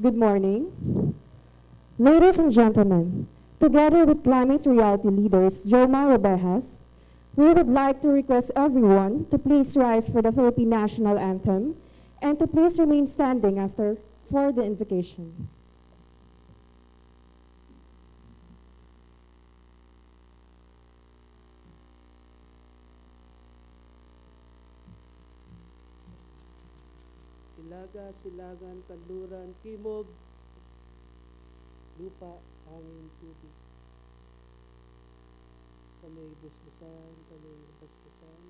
Good morning. Ladies and gentlemen, together with climate reality leaders Jomar Robejas, we would like to request everyone to please rise for the Philippine National Anthem and to please remain standing after for the invocation. Ilaga, silangan, kanluran, timog, lupa, hangin, tubig. Kami busbusan, kami busbusan.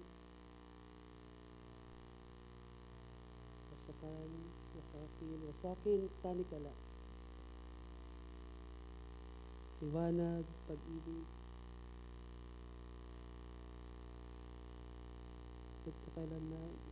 Wasakan, wasakin, wasakin, tanikala. Liwanag, pag-ibig. Pagkakailanman.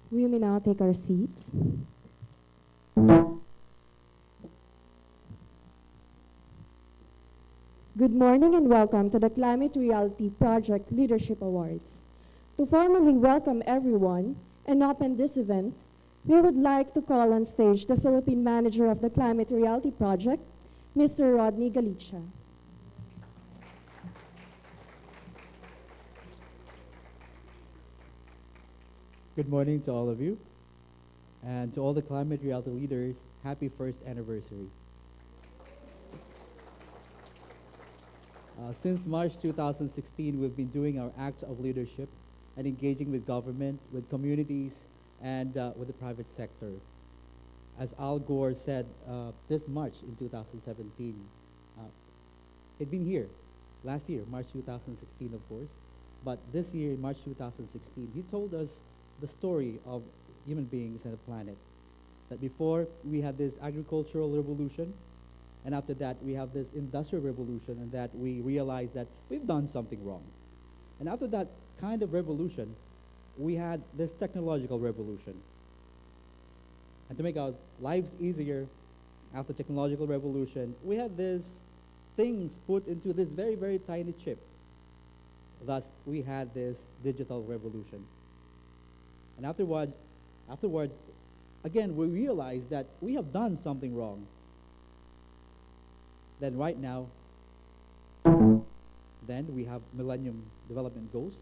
We may now take our seats. Good morning and welcome to the Climate Reality Project Leadership Awards. To formally welcome everyone and open this event, we would like to call on stage the Philippine Manager of the Climate Reality Project, Mr. Rodney Galicia. Good morning to all of you, and to all the climate reality leaders, happy first anniversary. Since March 2016, we've been doing our acts of leadership and engaging with government, with communities, and with the private sector. As Al Gore said this March in 2017, he'd been here last year, March 2016, of course, but this year, in March 2016, he told us the story of human beings and the planet. That before we had this agricultural revolution, and after that we have this industrial revolution, and that we realize that we've done something wrong. And after that kind of revolution, we had this technological revolution. And to make our lives easier, after technological revolution, we had these things put into this very, very tiny chip. Thus, we had this digital revolution. And afterwards, again, we realized that we have done something wrong. Then right now, then we have Millennium Development Goals,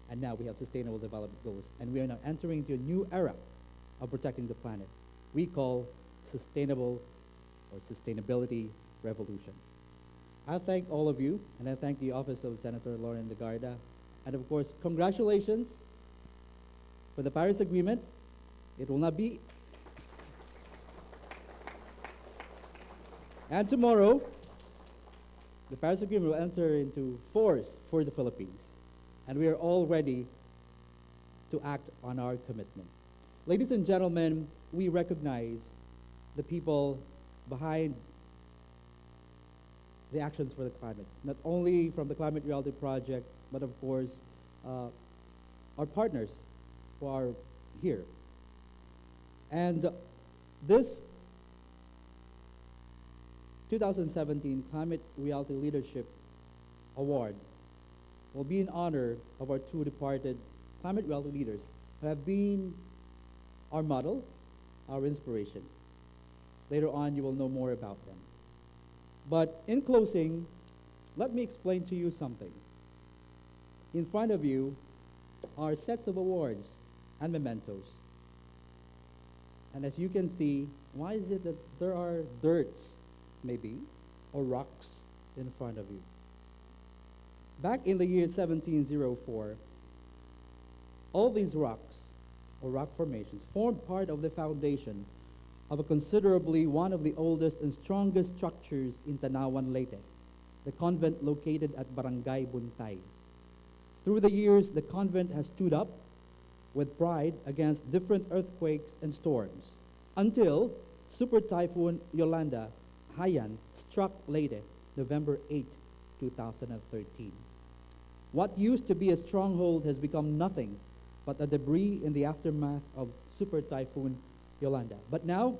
and now we have Sustainable Development Goals. And we are now entering into a new era of protecting the planet. We call sustainable or sustainability revolution. I thank all of you, and I thank the office of Senator Lauren Legarda. And of course, congratulations for the Paris Agreement. It will not be. And tomorrow, the Paris Agreement will enter into force for the Philippines. And we are all ready to act on our commitment. Ladies and gentlemen, we recognize the people behind the actions for the climate, not only from the Climate Reality Project, but of course, our partners who are here. And this 2017 Climate Reality Leadership Award will be in honor of our two departed climate reality leaders who have been our model, our inspiration. Later on, you will know more about them. But in closing, let me explain to you something. In front of you are sets of awards and mementos. And as you can see, why is it that there are dirts, maybe, or rocks in front of you? Back in the year 1704, all these rocks, or rock formations, formed part of the foundation of a considerably one of the oldest and strongest structures in Tanawan, Leyte, the convent located at Barangay Buntay. Through the years, the convent has stood up with pride against different earthquakes and storms until Super Typhoon Yolanda Haiyan struck Leyte November 8, 2013. What used to be a stronghold has become nothing but a debris in the aftermath of Super Typhoon Yolanda. But now,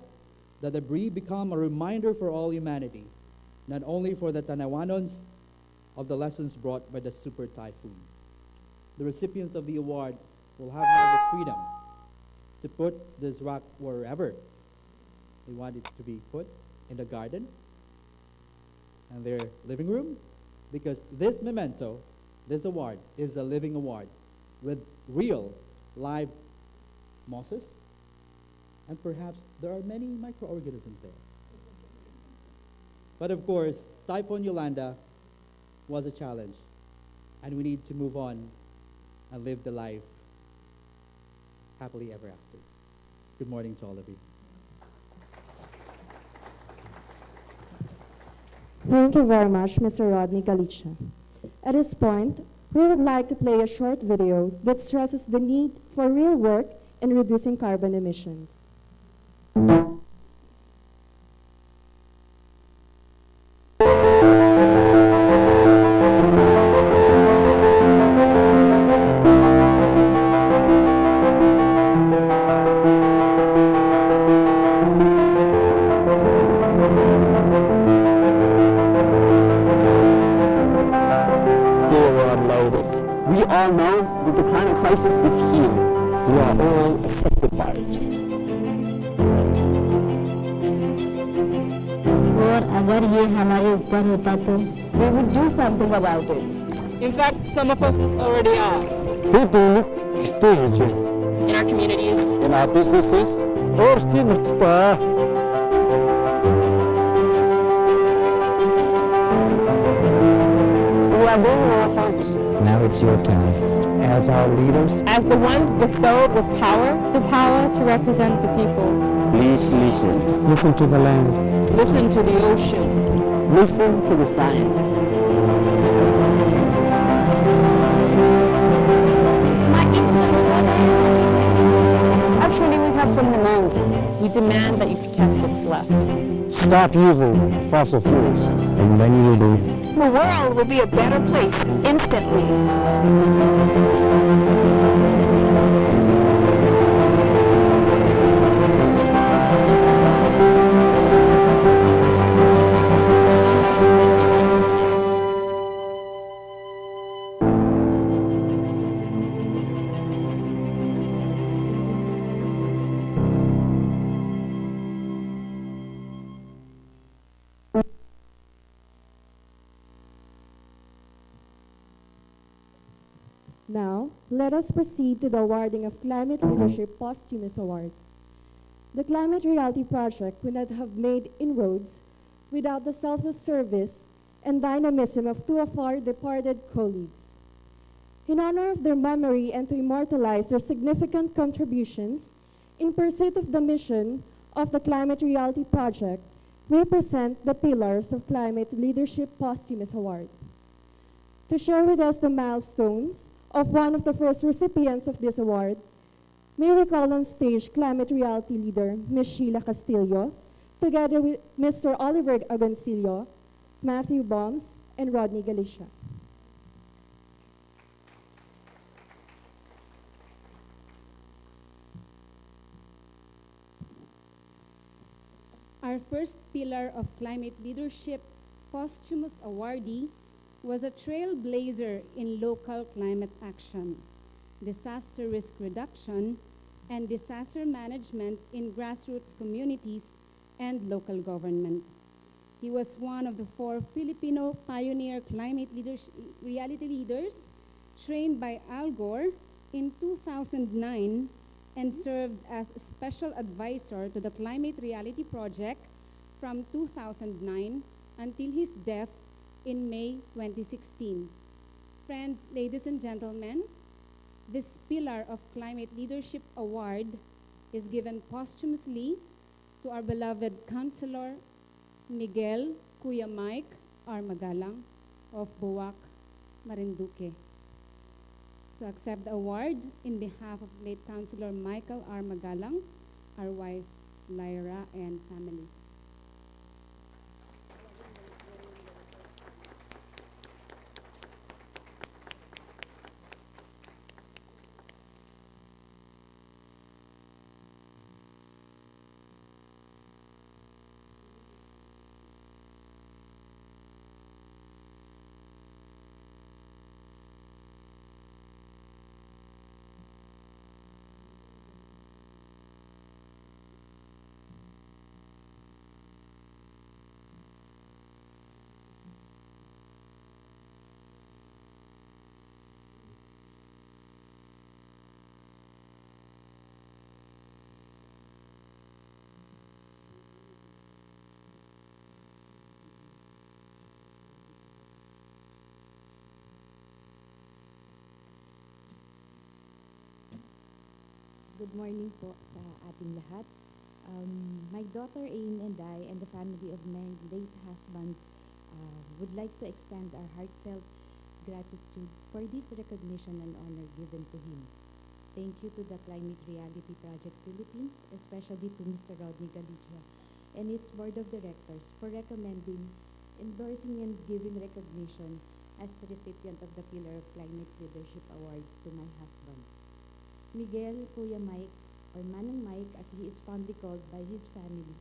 the debris become a reminder for all humanity, not only for the Tanawanons, of the lessons brought by the Super Typhoon. The recipients of the award will have now the freedom to put this rock wherever they want it to be put, in the garden, and their living room, because this memento, this award, is a living award with real live mosses, and perhaps there are many microorganisms there. But of course, Typhoon Yolanda was a challenge, and we need to move on and live the life happily ever after. Good morning to all of you. Thank you very much, Mr. Rodney Galicia. At this point, we would like to play a short video that stresses the need for real work in reducing carbon emissions. We all know that the climate crisis is here. We are all affected by it. और अगर ये हमारे ऊपर होता तो we would do something about it. In fact, some of us already are. People stage In our communities, in our businesses. We are doing our part. Now it's your turn. As our leaders, as the ones bestowed with power, the power to represent the people. please listen. Listen to the land. listen to the ocean. Listen to the science. Actually, we have some demands. We demand that you protect what's left. Stop using fossil fuels. And when you do, The world will be a better place instantly. Now, let us proceed to the awarding of Climate Leadership Posthumous Award. The Climate Reality Project would not have made inroads without the selfless service and dynamism of two of our departed colleagues. In honor of their memory and to immortalize their significant contributions in pursuit of the mission of the Climate Reality Project, we present the Pillars of Climate Leadership Posthumous Award. To share with us the milestones of one of the first recipients of this award, may we call on stage Climate Reality leader Ms. Sheila Castillo, together with Mr. Oliver Agoncillo, Matthew Bombs, and Rodney Galicia. Our first pillar of climate leadership posthumous awardee was a trailblazer in local climate action, disaster risk reduction, and disaster management in grassroots communities and local government. He was one of the 4 Filipino pioneer climate reality leaders trained by Al Gore in 2009 and served as special advisor to the Climate Reality Project from 2009 until his death in May 2016. Friends, ladies and gentlemen, this Pillar of Climate Leadership Award is given posthumously to our beloved Councilor Miguel Kuya Mike R. Magalang of Buwak, Marinduque. To accept the award in behalf of late Councilor Michael R. Magalang, our wife Lyra, and family. Good morning po sa ating lahat. My daughter Ain and I and the family of my late husband would like to extend our heartfelt gratitude for this recognition and honor given to him. Thank you to the Climate Reality Project Philippines, especially to Mr. Rodney Galicia and its board of directors for recommending, endorsing, and giving recognition as the recipient of the Pillar of Climate Leadership Award to my husband. Miguel Kuya Mike, or Manang Mike as he is fondly called by his family,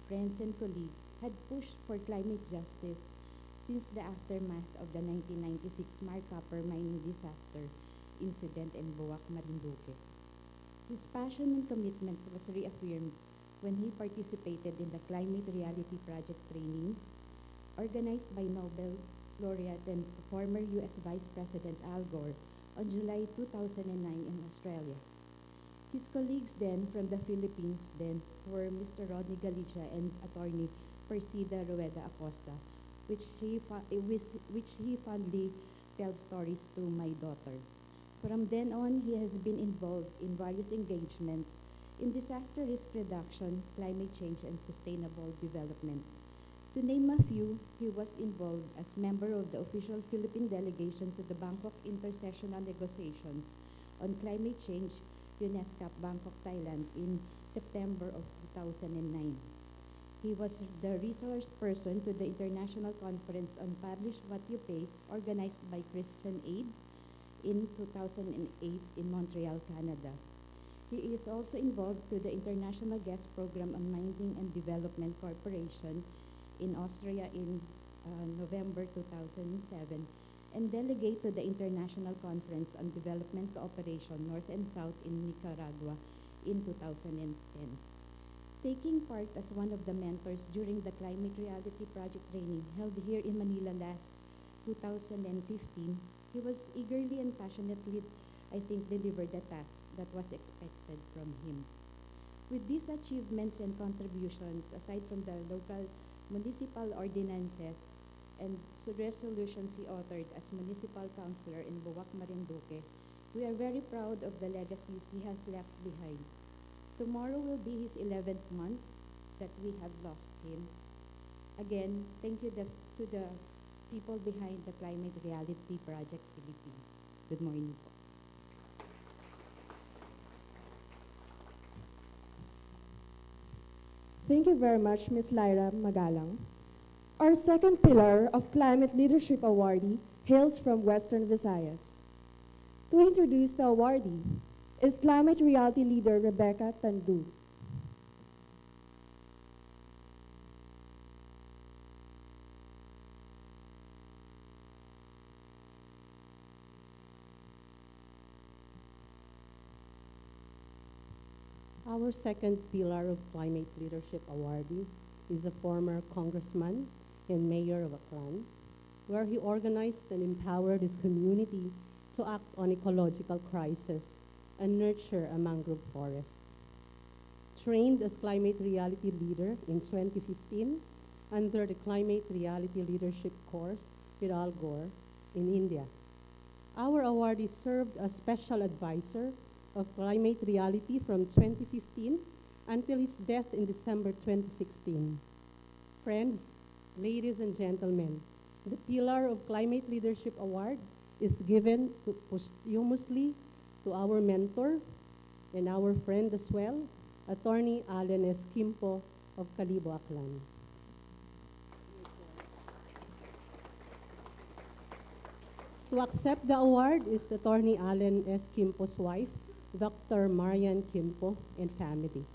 friends and colleagues, had pushed for climate justice since the aftermath of the 1996 Marcopper mining disaster incident in Buwak, Marinduque. His passion and commitment was reaffirmed when he participated in the Climate Reality Project training organized by Nobel laureate and former U.S. Vice President Al Gore on July 2009 in Australia. His colleagues then from the Philippines then were Mr. Rodney Galicia and attorney Persida Rueda Acosta, which he fondly tells stories to my daughter. From then on, he has been involved in various engagements in disaster risk reduction, climate change, and sustainable development. To name a few, he was involved as member of the official Philippine delegation to the Bangkok Intersessional Negotiations on Climate Change, UNESCAP, Bangkok, Thailand in September of 2009. He was the resource person to the International Conference on Publish What You Pay, organized by Christian Aid in 2008 in Montreal, Canada. He is also involved to the International Guest Program on Mining and Development Corporation in Austria in November 2007, and delegate to the International Conference on Development Cooperation North and South in Nicaragua in 2010. Taking part as one of the mentors during the Climate Reality Project training held here in Manila last 2015, he was eagerly and passionately, I think, delivered the task that was expected from him. With these achievements and contributions, aside from the local municipal ordinances and resolutions he authored as municipal councilor in Buwak, Marinduque, we are very proud of the legacies he has left behind. Tomorrow will be his 11th month that we have lost him. Again, thank you to the people behind the Climate Reality Project Philippines. Good morning po. Thank you very much, Ms. Lyra Magalang. Our second pillar of Climate Leadership awardee hails from Western Visayas. To introduce the awardee is Climate Reality leader Rebecca Tandu. Our second pillar of Climate Leadership awardee is a former congressman and mayor of Aklan, where he organized and empowered his community to act on ecological crisis and nurture a mangrove forest. Trained as Climate Reality leader in 2015 under the Climate Reality Leadership course with Al Gore in India. Our awardee served as special advisor of Climate Reality from 2015 until his death in December 2016. Friends, ladies and gentlemen, the Pillar of Climate Leadership Award is given posthumously to our mentor and our friend as well, Attorney Allen S. Kimpo of Kalibo, Aklan. To accept the award is Attorney Allen S. Kimpo's wife, Dr. Marian Kimpo, and family.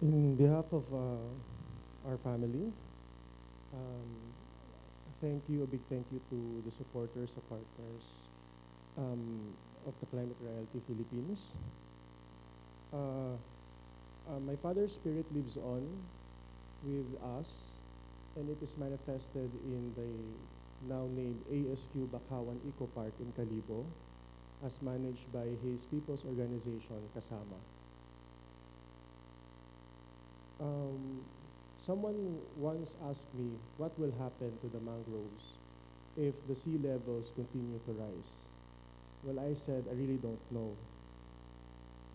In behalf of our family, a big thank you to the supporters, the partners of the Climate Reality Philippines. My father's spirit lives on with us, and it is manifested in the now named ASQ Bakawan Eco Park in Kalibo, as managed by his people's organization, Kasama. Someone once asked me what will happen to the mangroves if the sea levels continue to rise. Well, I said, I really don't know.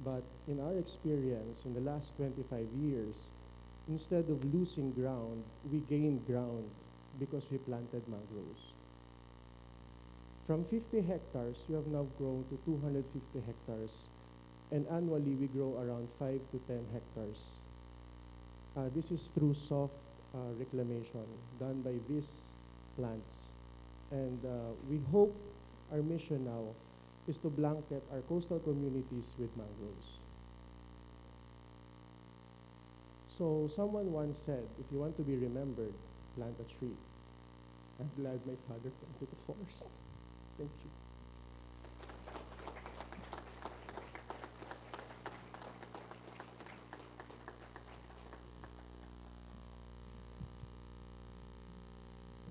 But in our experience, in the last 25 years, instead of losing ground, we gained ground because we planted mangroves. From 50 hectares, we have now grown to 250 hectares, and annually we grow around 5 to 10 hectares. This is through soft reclamation done by these plants. And we hope our mission now is to blanket our coastal communities with mangroves. So someone once said, if you want to be remembered, plant a tree. I'm glad my father planted a forest. Thank you.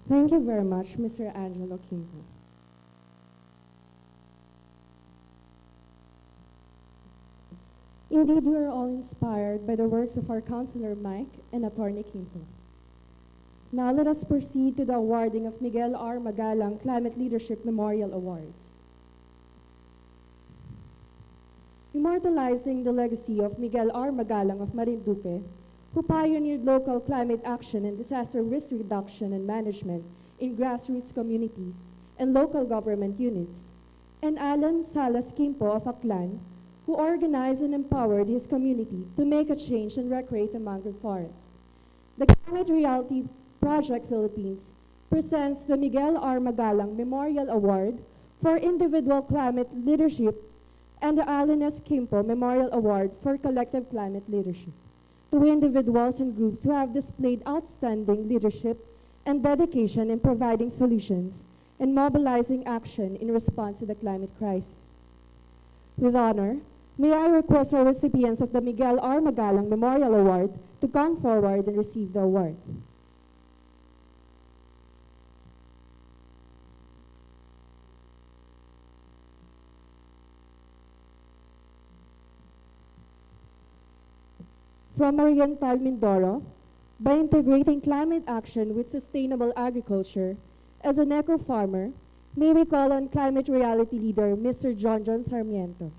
Thank you very much, Mr. Angelo Kimpo. Indeed, we are all inspired by the works of our Councilor Mike and Attorney Kimpo. Now let us proceed to the awarding of Miguel R. Magalang Climate Leadership Memorial Awards. Immortalizing the legacy of Miguel R. Magalang of Marinduque, who pioneered local climate action and disaster risk reduction and management in grassroots communities and local government units, and Alan Salas Kimpo of Aklan, who organized and empowered his community to make a change and recreate the mangrove forest. The Climate Reality Project Philippines presents the Miguel R. Magalang Memorial Award for Individual Climate Leadership and the Alines Kimpo Memorial Award for Collective Climate Leadership to individuals and groups who have displayed outstanding leadership and dedication in providing solutions and mobilizing action in response to the climate crisis. With honor, may I request our recipients of the Miguel R. Magalang Memorial Award to come forward and receive the award. From Oriental Mindoro, by integrating climate action with sustainable agriculture, as an eco-farmer, may we call on climate reality leader Mr. John Sarmiento.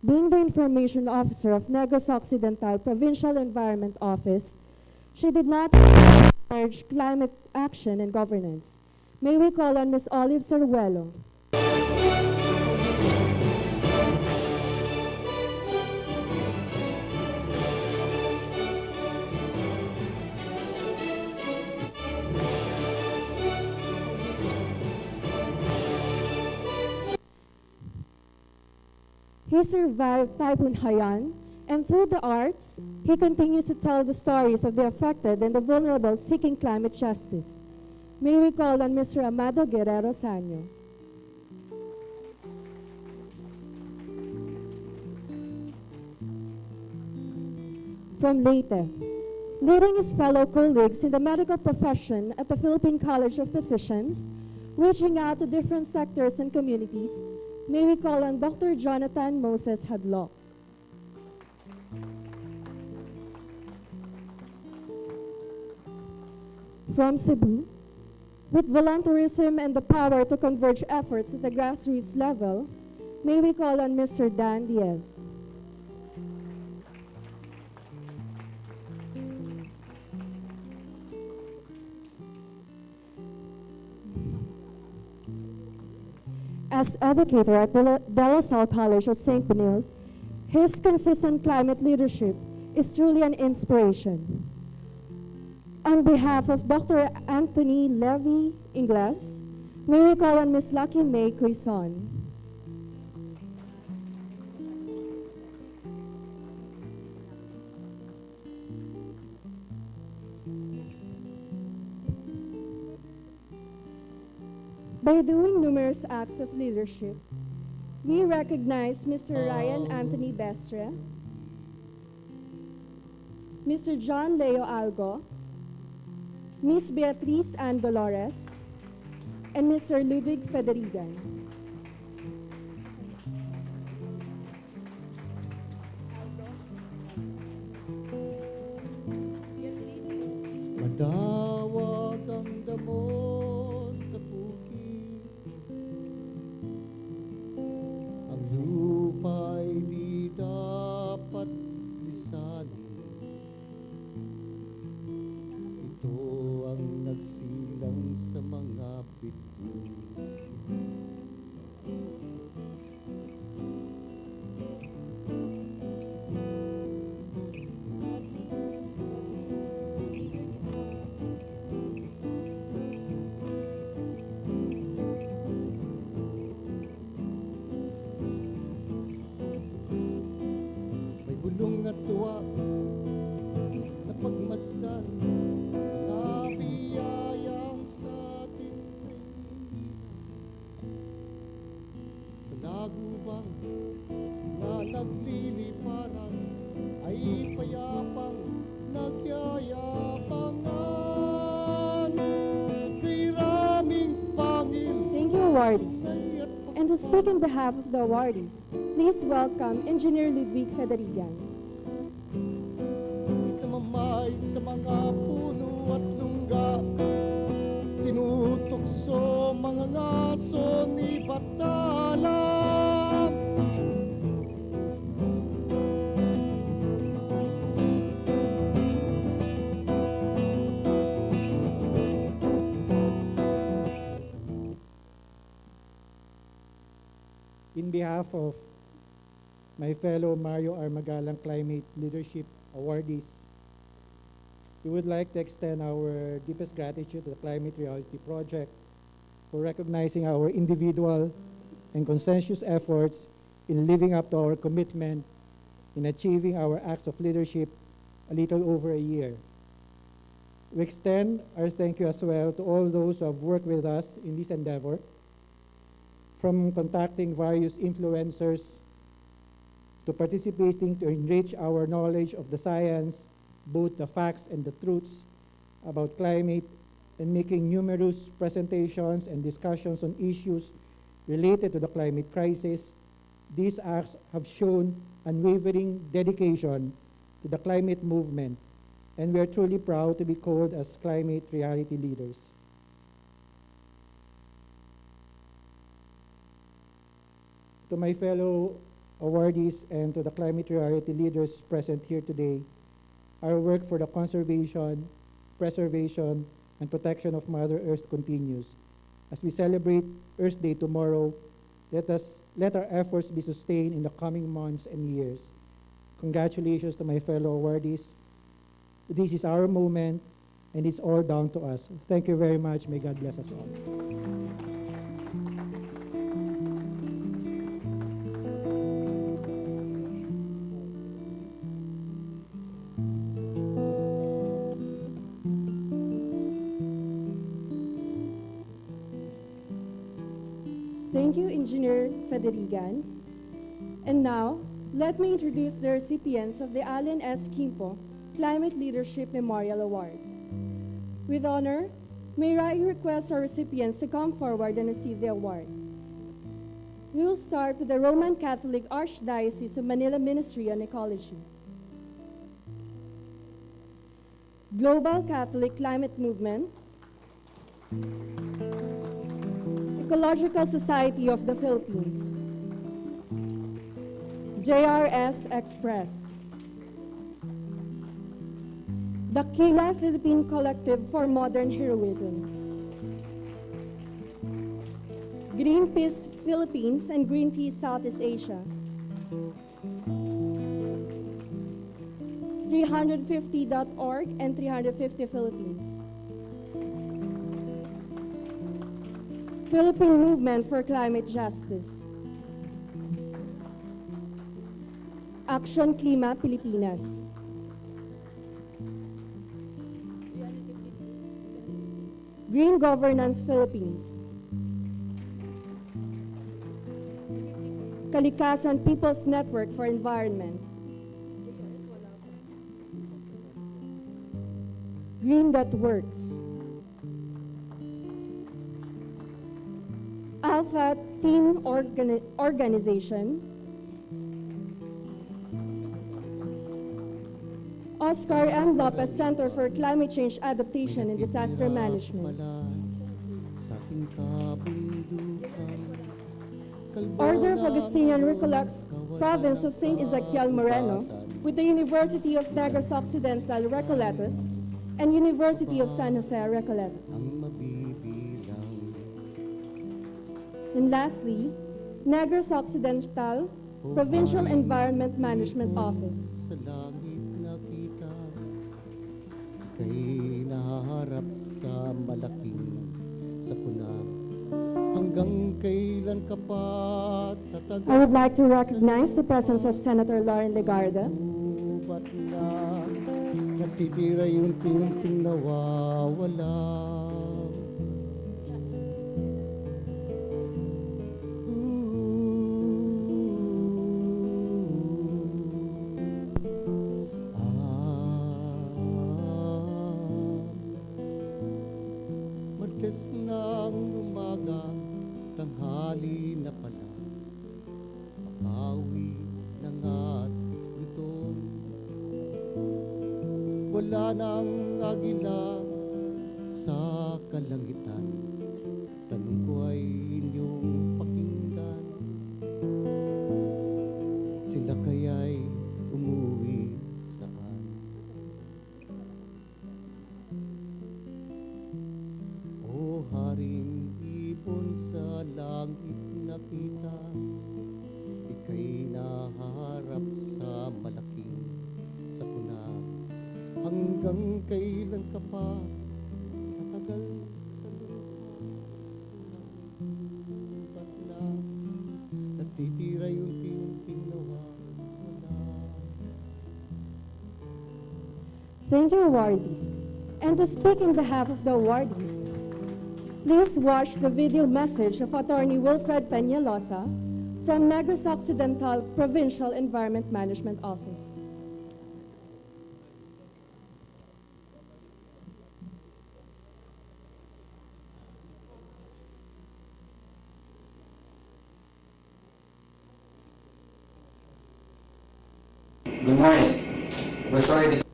Being the information officer of Negros Occidental Provincial Environment Office, she did not urge climate action and governance. May we call on Ms. Olive Saruelo. He survived Typhoon Haiyan, and through the arts, he continues to tell the stories of the affected and the vulnerable seeking climate justice. May we call on Mr. Amado Guerrero Sanyo. From Leyte, leading his fellow colleagues in the medical profession at the Philippine College of Physicians, reaching out to different sectors and communities, may we call on Dr. Jonathan Moses Hadlock. From Cebu, with volunteerism and the power to converge efforts at the grassroots level, may we call on Mr. Dan Diaz. As educator at the De La Salle College of St. Benilde, his consistent climate leadership is truly an inspiration. On behalf of Dr. Anthony Levy Ingles, may we call on Ms. Lucky May Quezon. By doing numerous acts of leadership, we recognize Mr. Ryan Anthony Bestre, Mr. John Leo Algo, Ms. Beatriz Ann Dolores, and Mr. Ludwig Federigan. Madawag ang damo sa bukid, ang lupa'y di dapat lisanin. Ito ang nagsilang sa mga bituin. Bulong at tuwa na pagmasdan na biyayang sa atin ay hindi sa lagubang na nagliliparan ay payapang nagyayabangan kay raming pangil. Thank you, awardees. And to speak on behalf of the awardees, please welcome Engineer Ludwig Federigan. Namamay sa mga puno at lungga, tinutokso mga naso ni Batalam. In behalf of my fellow Mario Armagalang Climate Leadership Awardees, we would like to extend our deepest gratitude to the Climate Reality Project for recognizing our individual and consensus efforts in living up to our commitment in achieving our acts of leadership a little over a year. We extend our thank you as well to all those who have worked with us in this endeavor, from contacting various influencers to participating to enrich our knowledge of the science, both the facts and the truths about climate, and making numerous presentations and discussions on issues related to the climate crisis. These acts have shown unwavering dedication to the climate movement, and we are truly proud to be called as climate reality leaders. To my fellow awardees and to the climate reality leaders present here today, our work for the conservation, preservation, and protection of Mother Earth continues. As we celebrate Earth Day tomorrow, let our efforts be sustained in the coming months and years. Congratulations to my fellow awardees. This is our moment, and it's all down to us. Thank you very much. May God bless us all. Thank you, Engineer Federigan. And now, let me introduce the recipients of the Allen S. Quimpo Climate Leadership Memorial Award. With honor, may I request our recipients to come forward and receive the award. We will start with the Roman Catholic Archdiocese of Manila Ministry on Ecology. Global Catholic Climate Movement, Ecological Society of the Philippines, JRS Express, Dakila Philippine Collective for Modern Heroism, Greenpeace Philippines and Greenpeace Southeast Asia, 350.org and 350 Philippines, Philippine Movement for Climate Justice, Action Klima Pilipinas, Green Governance Philippines, Kalikasan People's Network for Environment, Green.Works, Alpha Team Organization, Oscar M. Lopez Center for Climate Change Adaptation and Disaster Management, Order of Augustinian Recollects, Province of St. Ezequiel Moreno, with the University of Negros Occidental Recoletos and University of San Jose Recoletos. And lastly, Negros Occidental Provincial Environment Management Office. Sa langit nakita, ika'y naharap sa malaking sakuna. Hanggang kailan ka pa tatagal? I would like to recognize the presence of Senator Lauren Legarda. Ba't na natitira yung unting nawawala? Martes ng umaga, tanghali na pala, makawi na nga't gutom. Wala nang agila sa kalangitan, tanong ko ay inyong pakinggan. Sila kaya'y umuwi saan? O haring ibon sa langit nakita, ika'y naharap sa malaking sakuna. Hanggang kailan ka pa tatagal sa lupa? Ba't na natitira unti-unting nawawala? Thank you, awardees. And to speak in behalf of the awardees, please watch the video message of Attorney Wilfred Peñalosa from Negros Occidental Provincial Environment Management Office. Good morning. We're sorry to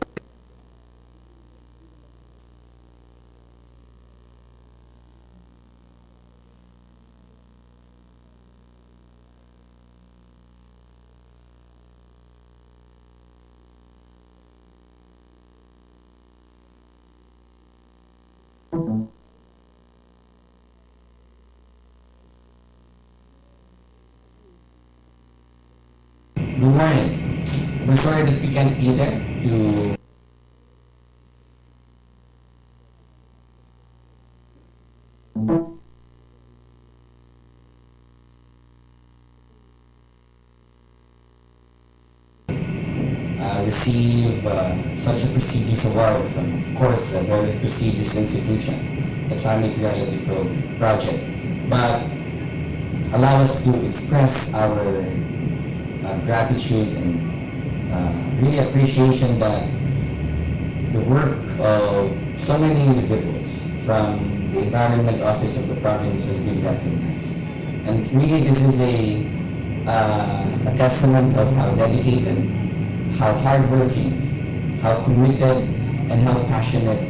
Good morning. We're sorry that we can't be there to receive such a prestigious award from, of course, a very prestigious institution, the Climate Reality Project. But allow us to express our gratitude and really appreciation that the work of so many individuals from the Environment Office of the province has been recognized. And really this is a testament of how dedicated, how hardworking, how committed, and how passionate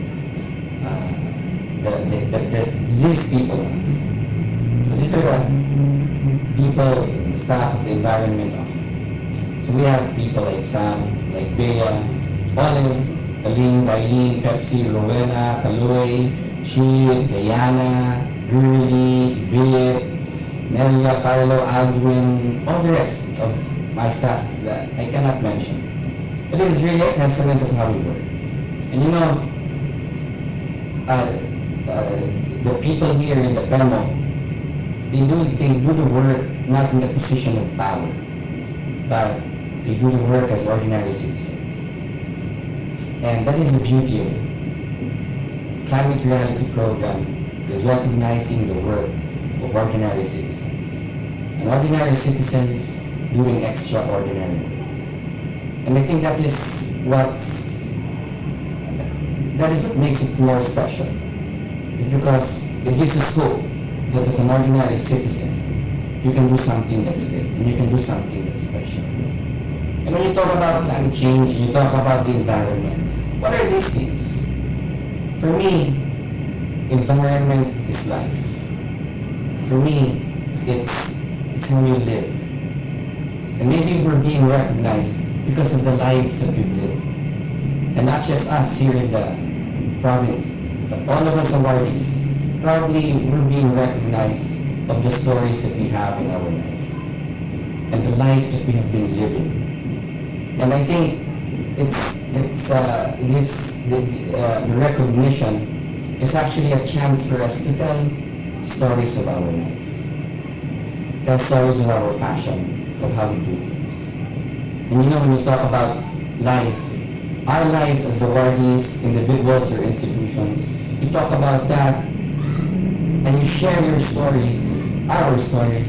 these people are. So these are the people, the staff of the Environment Office. So we have people like Sam, like Bea, Olive, Kaling, Dailin, Pepsi, Rowena, Kaloy, Chi, Diana, Gurley, Brit, Nelia, Carlo, Aldwin, all the rest of my staff that I cannot mention. But it is really a testament of how we work. And you know, the people here in the PEMO, they do the work not in the position of power, but they do the work as ordinary citizens. And that is the beauty of it. Climate Reality Program is recognizing the work of ordinary citizens. And ordinary citizens doing extraordinary work. And I think that is what makes it more special. It's because it gives us hope that as an ordinary citizen, you can do something that's great, and you can do something that's special. And when you talk about climate change, you talk about the environment, what are these things? For me, environment is life. For me, it's how you live. And maybe we're being recognized because of the lives that we've lived. And not just us here in the province, but all of us awardees. Probably we're being recognized of the stories that we have in our life and the life that we have been living. And I think the recognition is actually a chance for us to tell stories of our life, tell stories of our passion, of how we do things. And you know, when you talk about life, our life as awardees, individuals or institutions, you talk about that and you share your stories, our stories,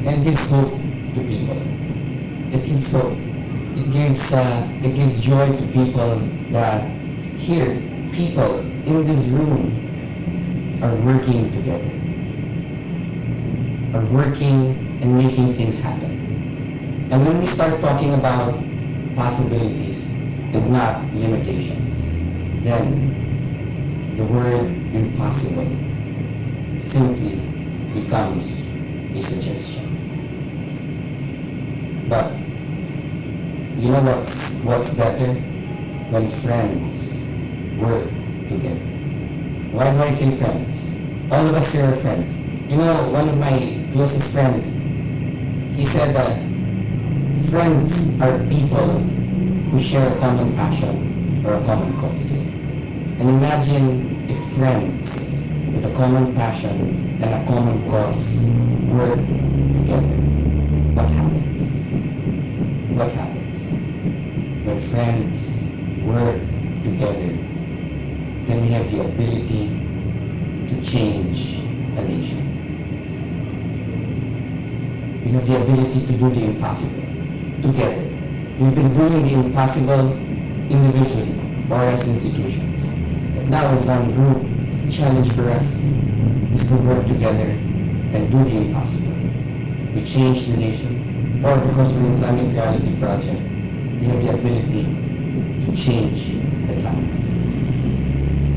and it gives hope to people. It gives hope. It gives joy to people that here, people in this room are working together, are working and making things happen. And when we start talking about possibilities and not limitations, then the word impossible simply becomes a suggestion. But you know what's better? When friends work together. Why do I say friends? All of us here are friends. You know, one of my closest friends, he said that friends are people who share a common passion or a common cause. And imagine if friends with a common passion and a common cause work together. What happens? What happens? When friends work together, then we have the ability to change a nation. We have the ability to do the impossible together. We've been doing the impossible individually or as institutions. But now as one group, the challenge for us is to work together and do the impossible. We change the nation, or because we're in Climate Reality Project, we have the ability to change the climate.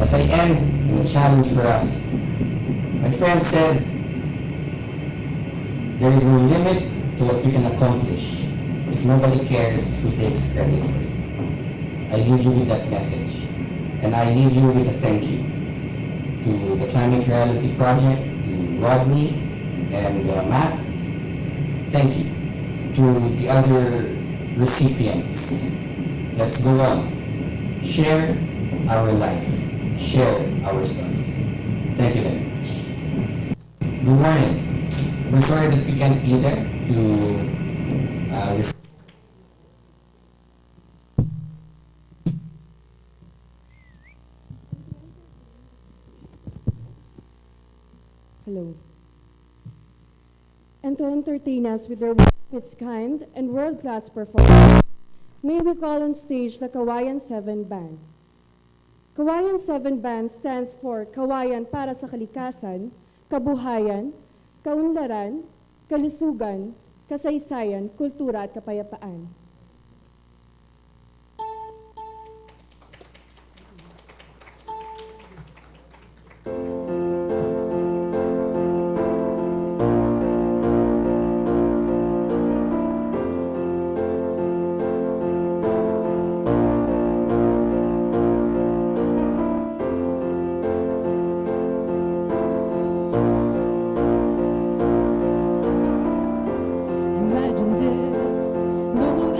As I end, and the challenge for us, my friend said, there is no limit to what we can accomplish if nobody cares who takes credit for it. I leave you with that message, and I leave you with a thank you to the Climate Reality Project, to Rodney and Matt. Thank you to the other recipients. Let's go on. Share our life. Share our stories. Thank you very much. Good morning. We're sorry that we can't be there to receive. Hello. And to entertain us with their one of its kind and world-class performance, may we call on stage the Kawayan 7 Band. Kawayan 7 Band stands for Kawayan para sa kalikasan, kabuhayan, kaunlaran, kalusugan, kasaysayan, kultura at kapayapaan. Imagine this, no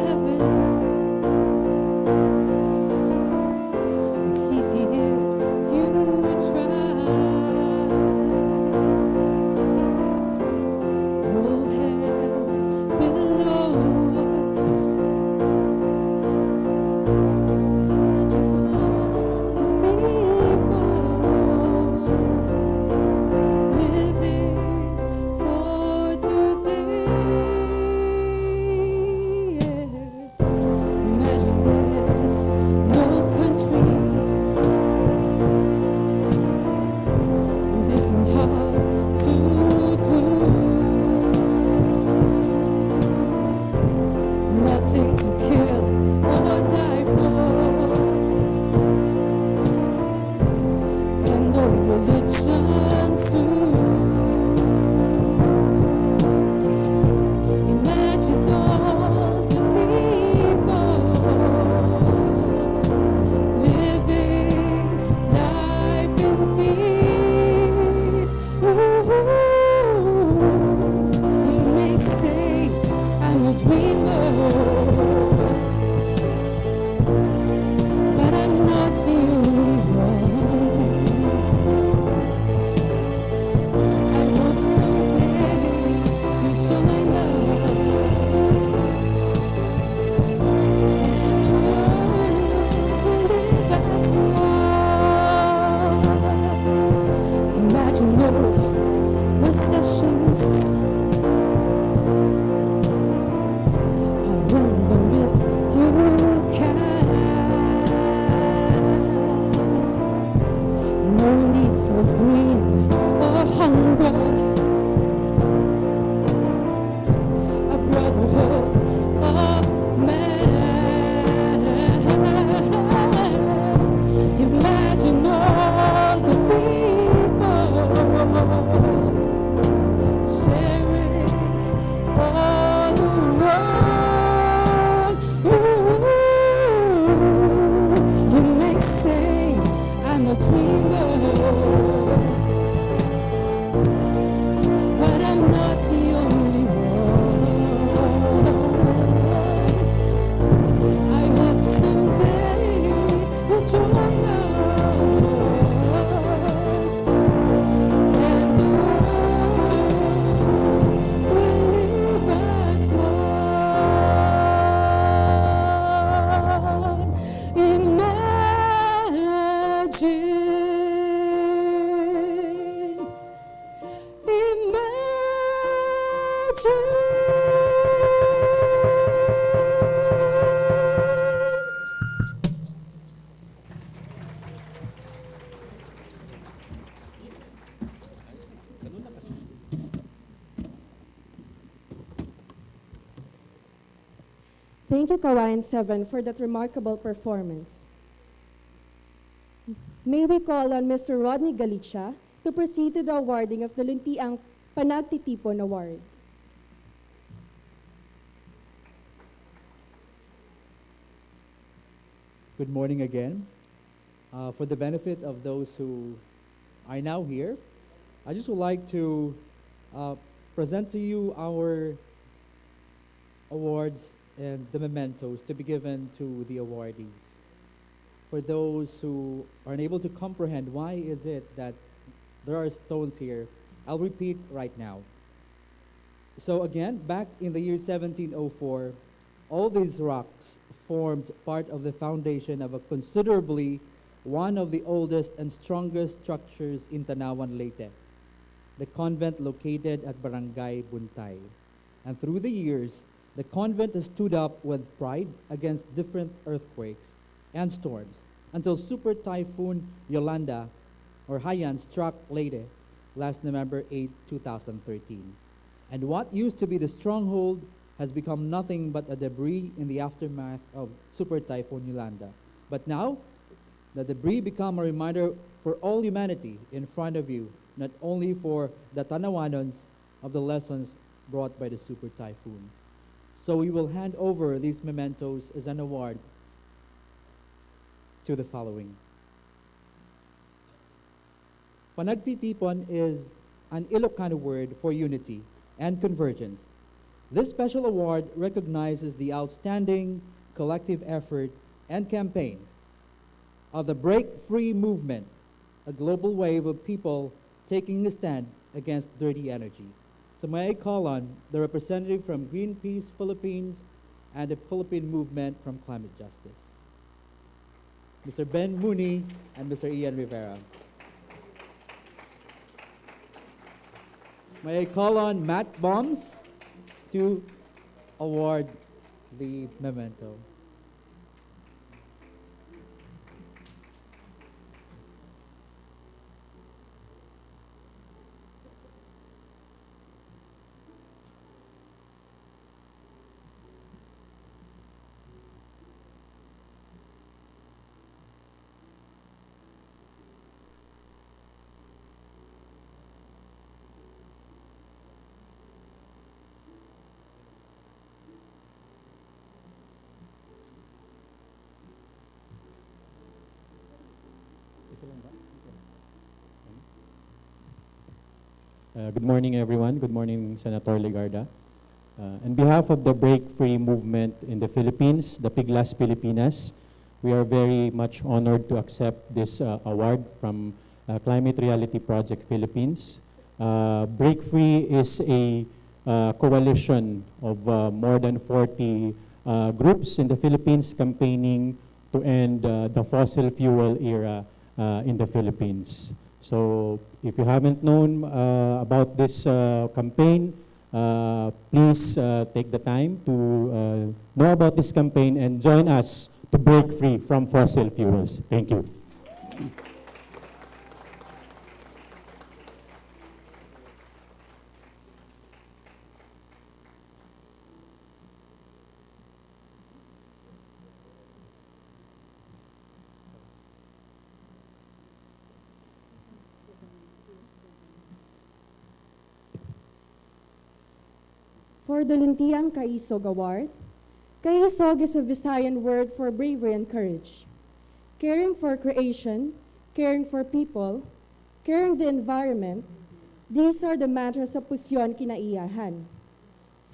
Thank you, Kawayan 7, for that remarkable performance. May we call on Mr. Rodney Galicia to proceed to the awarding of the Luntiang Panagtitipon Award. Good morning again. For the benefit of those who are now here, I just would like to present to you our awards and the mementos to be given to the awardees. For those who are unable to comprehend why is it that there are stones here, I'll repeat right now. So again, back in the year 1704, all these rocks formed part of the foundation of a considerably one of the oldest and strongest structures in Tanawan, Leyte, the convent located at Barangay Buntay. And through the years, the convent has stood up with pride against different earthquakes and storms until Super Typhoon Yolanda or Haiyan struck Leyte last November 8, 2013. And what used to be the stronghold has become nothing but a debris in the aftermath of Super Typhoon Yolanda. But now, the debris become a reminder for all humanity in front of you, not only for the Tanawanons of the lessons brought by the Super Typhoon. So we will hand over these mementos as an award to the following. Panagtitipon is an Ilocano word for unity and convergence. This special award recognizes the outstanding collective effort and campaign of the Break Free movement, a global wave of people taking a stand against dirty energy. So may I call on the representative from Greenpeace Philippines and the Philippine movement from Climate Justice, Mr. Ben Mooney and Mr. Ian Rivera. May I call on Matt Bombs to award the memento. Good morning, everyone. Good morning, Senator Legarda. On behalf of the Break Free movement in the Philippines, the Piglas Pilipinas, we are very much honored to accept this award from Climate Reality Project Philippines. Break Free is a coalition of more than 40 groups in the Philippines campaigning to end the fossil fuel era in the Philippines. So if you haven't known about this campaign, please take the time to know about this campaign and join us to break free from fossil fuels. Thank you. For the Luntiang Kaisog Award, Kaisog is a Visayan word for bravery and courage. Caring for creation, caring for people, caring the environment, these are the mantras of Pusyon Kinaiyahan,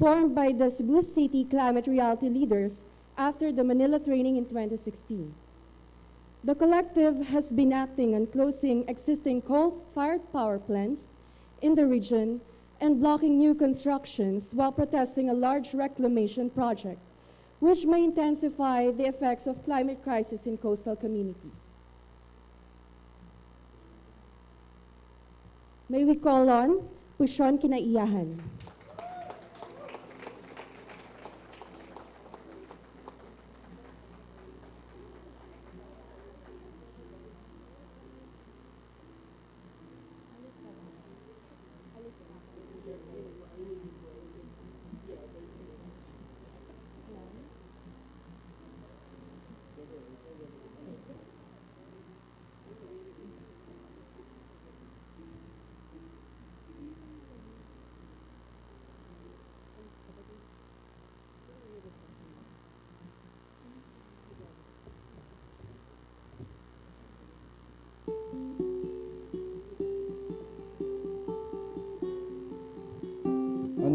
formed by the Cebu City climate reality leaders after the Manila training in 2016. The collective has been acting on closing existing coal-fired power plants in the region and blocking new constructions while protesting a large reclamation project, which may intensify the effects of climate crisis in coastal communities. May we call on Pusyon Kinaiyahan.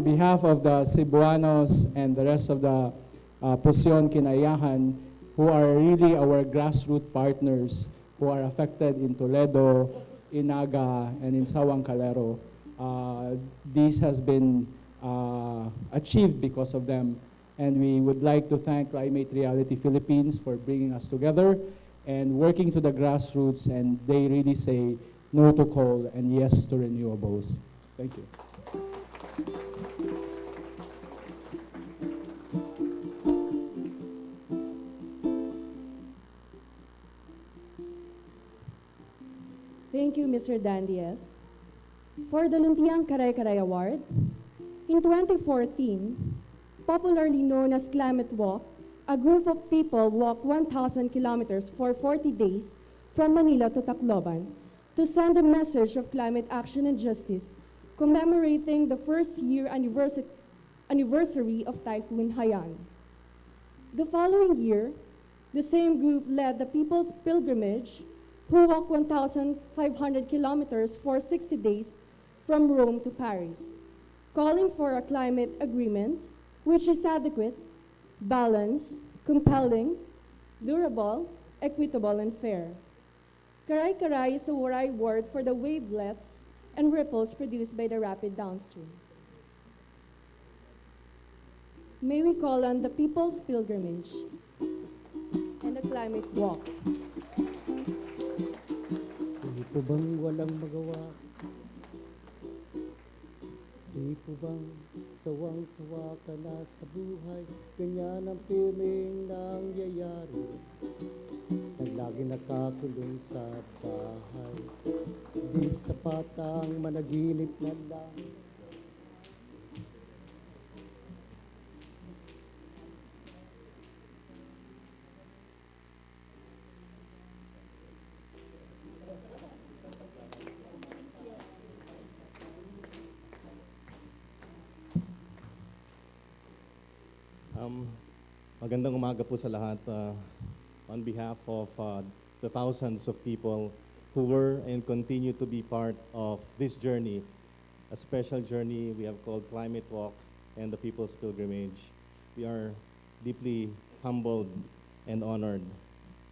behalf of the Cebuanos and the rest of the Pusyon Kinayahan, who are really our grassroots partners who are affected in Toledo, in Naga, and in Sawang Calero. This has been achieved because of them. And we would like to thank Climate Reality Philippines for bringing us together and working to the grassroots, and they really say no to coal and yes to renewables. Thank you. Thank you, Mr. Dan Diaz. For the Luntiang Karay-Karay Award, in 2014, popularly known as Climate Walk, a group of people walked 1,000 kilometers for 40 days from Manila to Tacloban to send a message of climate action and justice, commemorating the first-year anniversary of Typhoon Haiyan. The following year, the same group led the People's Pilgrimage, who walked 1,500 kilometers for 60 days from Rome to Paris, calling for a climate agreement which is adequate, balanced, compelling, durable, equitable, and fair. Karay-Karay is a Waray word for the wavelets and ripples produced by the rapid downstream. May we call on the People's Pilgrimage and the Climate Walk. Di po bang walang magawa? Di po bang sawang-sawa ka na sa buhay? Ganyan ang piling nangyayari. Naglagi nakakulong sa bahay. Di sapat ang managinip na lang. Magandang umaga po sa lahat. On behalf of the thousands of people who were and continue to be part of this journey, a special journey we have called Climate Walk and the People's Pilgrimage, we are deeply humbled and honored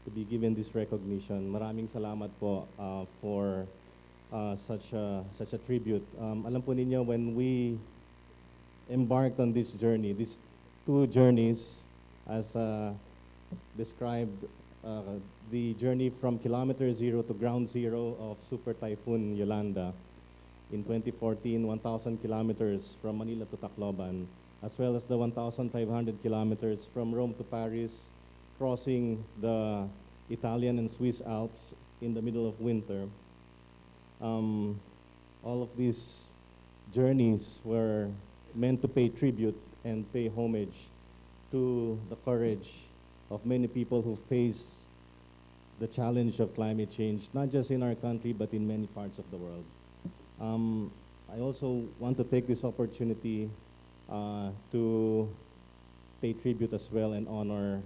to be given this recognition. Maraming salamat po for such a tribute. Alam po ninyo, when we embarked on this journey, these two journeys, as described, the journey from kilometer zero to ground zero of Super Typhoon Yolanda in 2014, 1,000 kilometers from Manila to Tacloban, as well as the 1,500 kilometers from Rome to Paris, crossing the Italian and Swiss Alps in the middle of winter. All of these journeys were meant to pay tribute and pay homage to the courage of many people who face the challenge of climate change, not just in our country, but in many parts of the world. I also want to take this opportunity to pay tribute as well and honor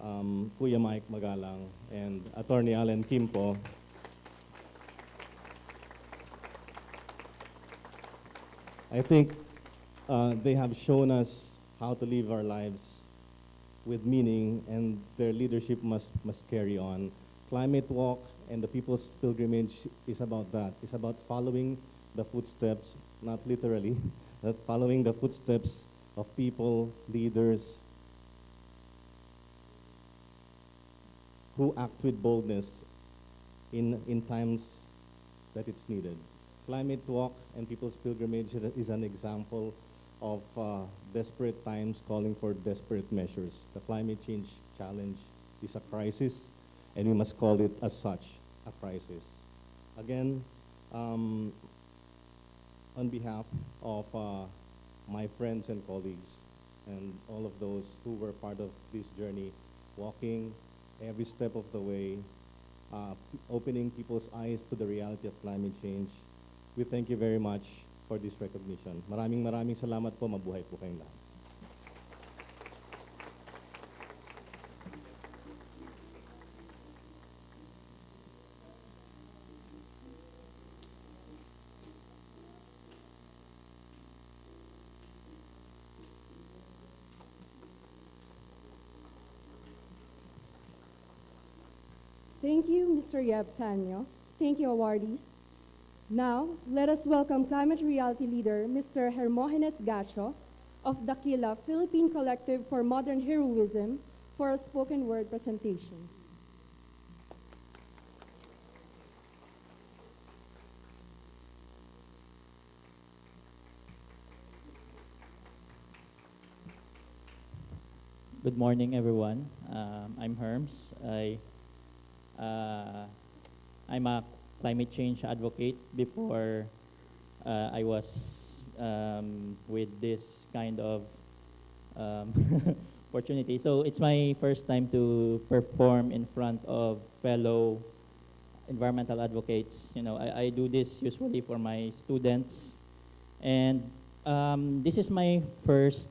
Kuya Mike Magalang and Attorney Allen Kimpo. I think they have shown us how to live our lives with meaning, and their leadership must carry on. Climate Walk and the People's Pilgrimage is about that. It's about following the footsteps, not literally, but following the footsteps of people, leaders, who act with boldness in times that it's needed. Climate Walk and People's Pilgrimage is an example of desperate times calling for desperate measures. The climate change challenge is a crisis, and we must call it as such, a crisis. Again, on behalf of my friends and colleagues and all of those who were part of this journey, walking every step of the way, opening people's eyes to the reality of climate change, we thank you very much for this recognition. Maraming salamat po. Mabuhay po kayong lahat. Thank you, Mr. Yeb Sanyo. Thank you, awardees. Now, let us welcome climate reality leader, Mr. Hermogenes Gacho of Dakila Philippine Collective for Modern Heroism for a spoken word presentation. Good morning, everyone. I'm Herms. I'm a climate change advocate before I was with this kind of opportunity. So it's my first time to perform in front of fellow environmental advocates. You know, I do this usually for my students. And this is my first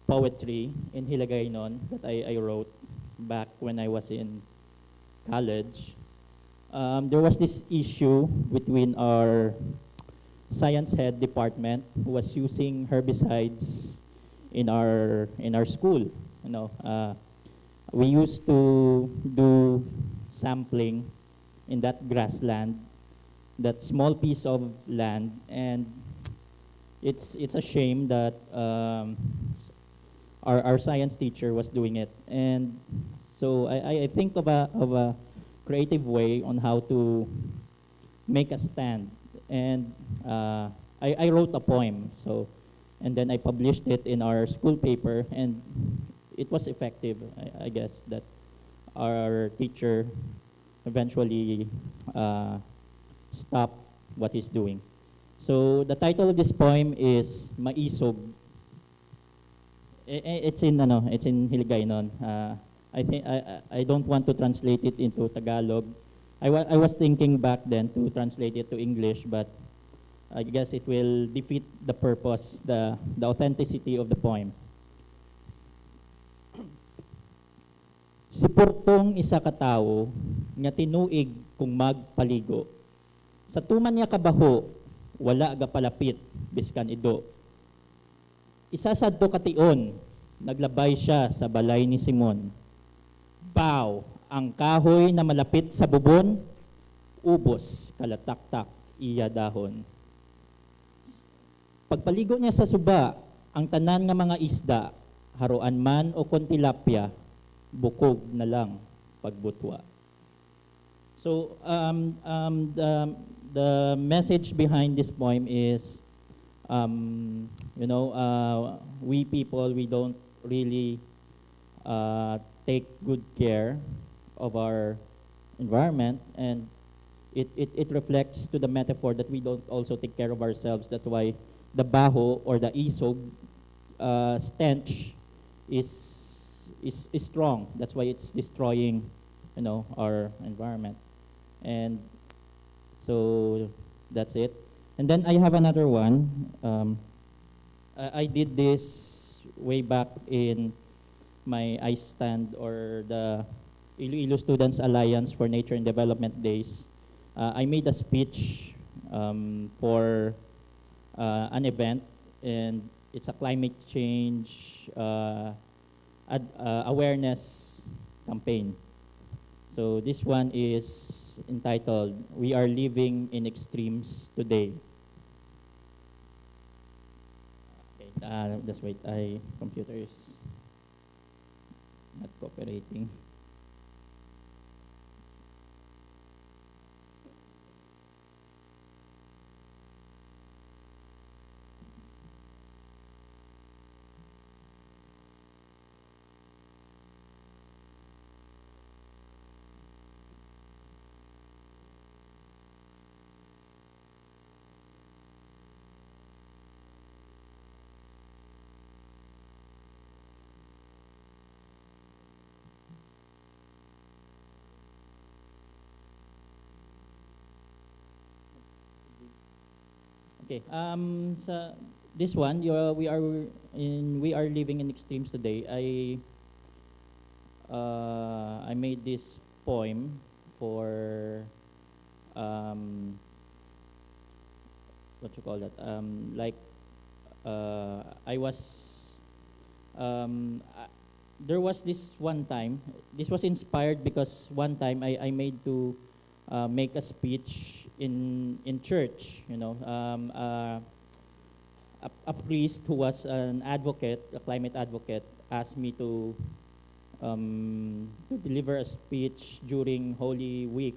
poetry in Hiligaynon that I wrote back when I was in college. There was this issue between our science head department who was using herbicides in our school. You know, we used to do sampling in that grassland, that small piece of land, and it's a shame that our science teacher was doing it. And so I think of a creative way on how to make a stand. And I wrote a poem, so, and then I published it in our school paper, and it was effective, I guess, that our teacher eventually stopped what he's doing. So the title of this poem is Maisog. It's in Hiligaynon. I think I don't want to translate it into Tagalog. I was thinking back then to translate it to English, but I guess it will defeat the purpose, the authenticity of the poem. Si Purtong isa ka tawo nga tinuig kung magpaligo. Sa tuman niya kabaho, wala ga palapit biskan ido. Isa sadto kation, naglabay siya sa balay ni Simon. Baw, ang kahoy na malapit sa bubon, ubos, kalataktak, iya dahon. Pagpaligo niya sa suba, ang tanan nga mga isda, haruan man o kontilapya, bukog na lang pagbutwa. So the message behind this poem is, we people, we don't really take good care of our environment, and it reflects to the metaphor that we don't also take care of ourselves. That's why the baho or the isog stench is strong. That's why it's destroying, our environment. And so that's it. And then I have another one. I did this way back in my iSTAND, or the Iloilo Students Alliance for Nature and Development Days. I made a speech for an event, and it's a climate change awareness campaign. So this one is entitled, We Are Living in Extremes Today. Okay, just wait, computer is not cooperating. Okay. So this one, we are living in extremes today. I made this poem for what you call that? I was there was this one time, this was inspired because one time I made to make a speech in church, you know. A priest who was an advocate, a climate advocate, asked me to deliver a speech during Holy Week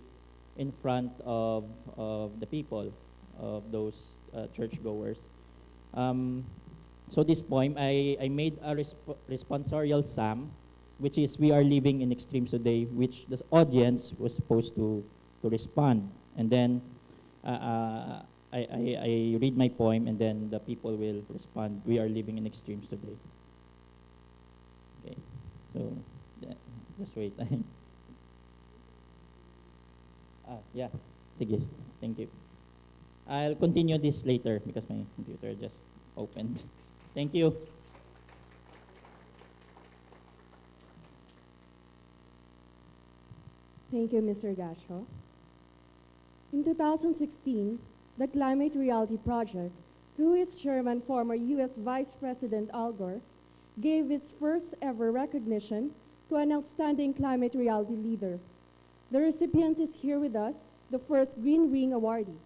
in front of the people, of those churchgoers. So this poem, I made a responsorial psalm, which is "We are living in extremes today," which the audience was supposed to respond. And then I read my poem, and then the people will respond, "We are living in extremes today." Okay, so just wait. Yeah, sige, thank you. I'll continue this later because my computer just opened. Thank you. Thank you, Mr. Gacho. In 2016, the Climate Reality Project, through its chairman, former U.S. Vice President Al Gore, gave its first ever recognition to an outstanding climate reality leader. The recipient is here with us, the first Green Ring awardee.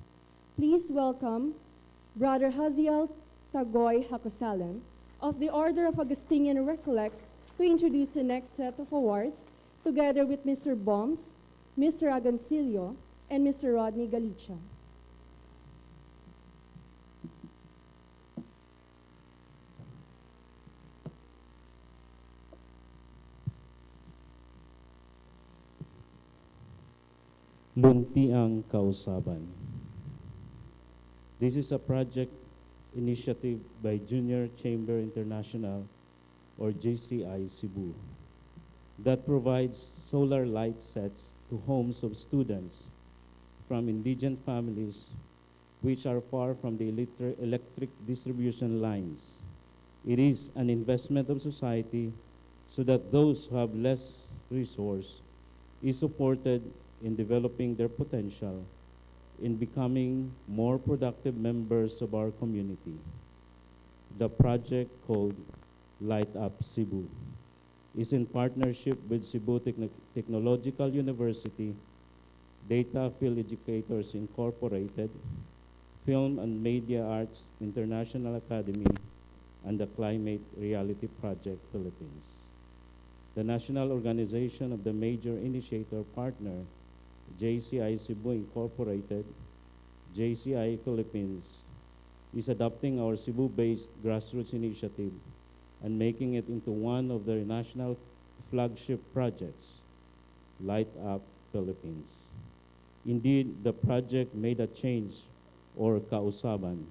Please welcome Brother Haziel Tagoy Hakosalem of the Order of Augustinian Recollects to introduce the next set of awards, together with Mr. Bombs, Mr. Agoncillo, and Mr. Rodney Galicia. Luntiang Kausaban. This is a project initiative by Junior Chamber International, or JCI Cebu, that provides solar light sets to homes of students from indigent families which are far from the electric distribution lines. It is an investment of society so that those who have less resource is supported in developing their potential in becoming more productive members of our community. The project, called Light Up Cebu, is in partnership with Cebu Technological University, Data Field Educators Incorporated, Film and Media Arts International Academy, and the Climate Reality Project Philippines. The national organization of the major initiator partner, JCI Cebu Incorporated, JCI Philippines, is adopting our Cebu-based grassroots initiative and making it into one of their national flagship projects, Light Up Philippines. Indeed, the project made a change, or kausaban,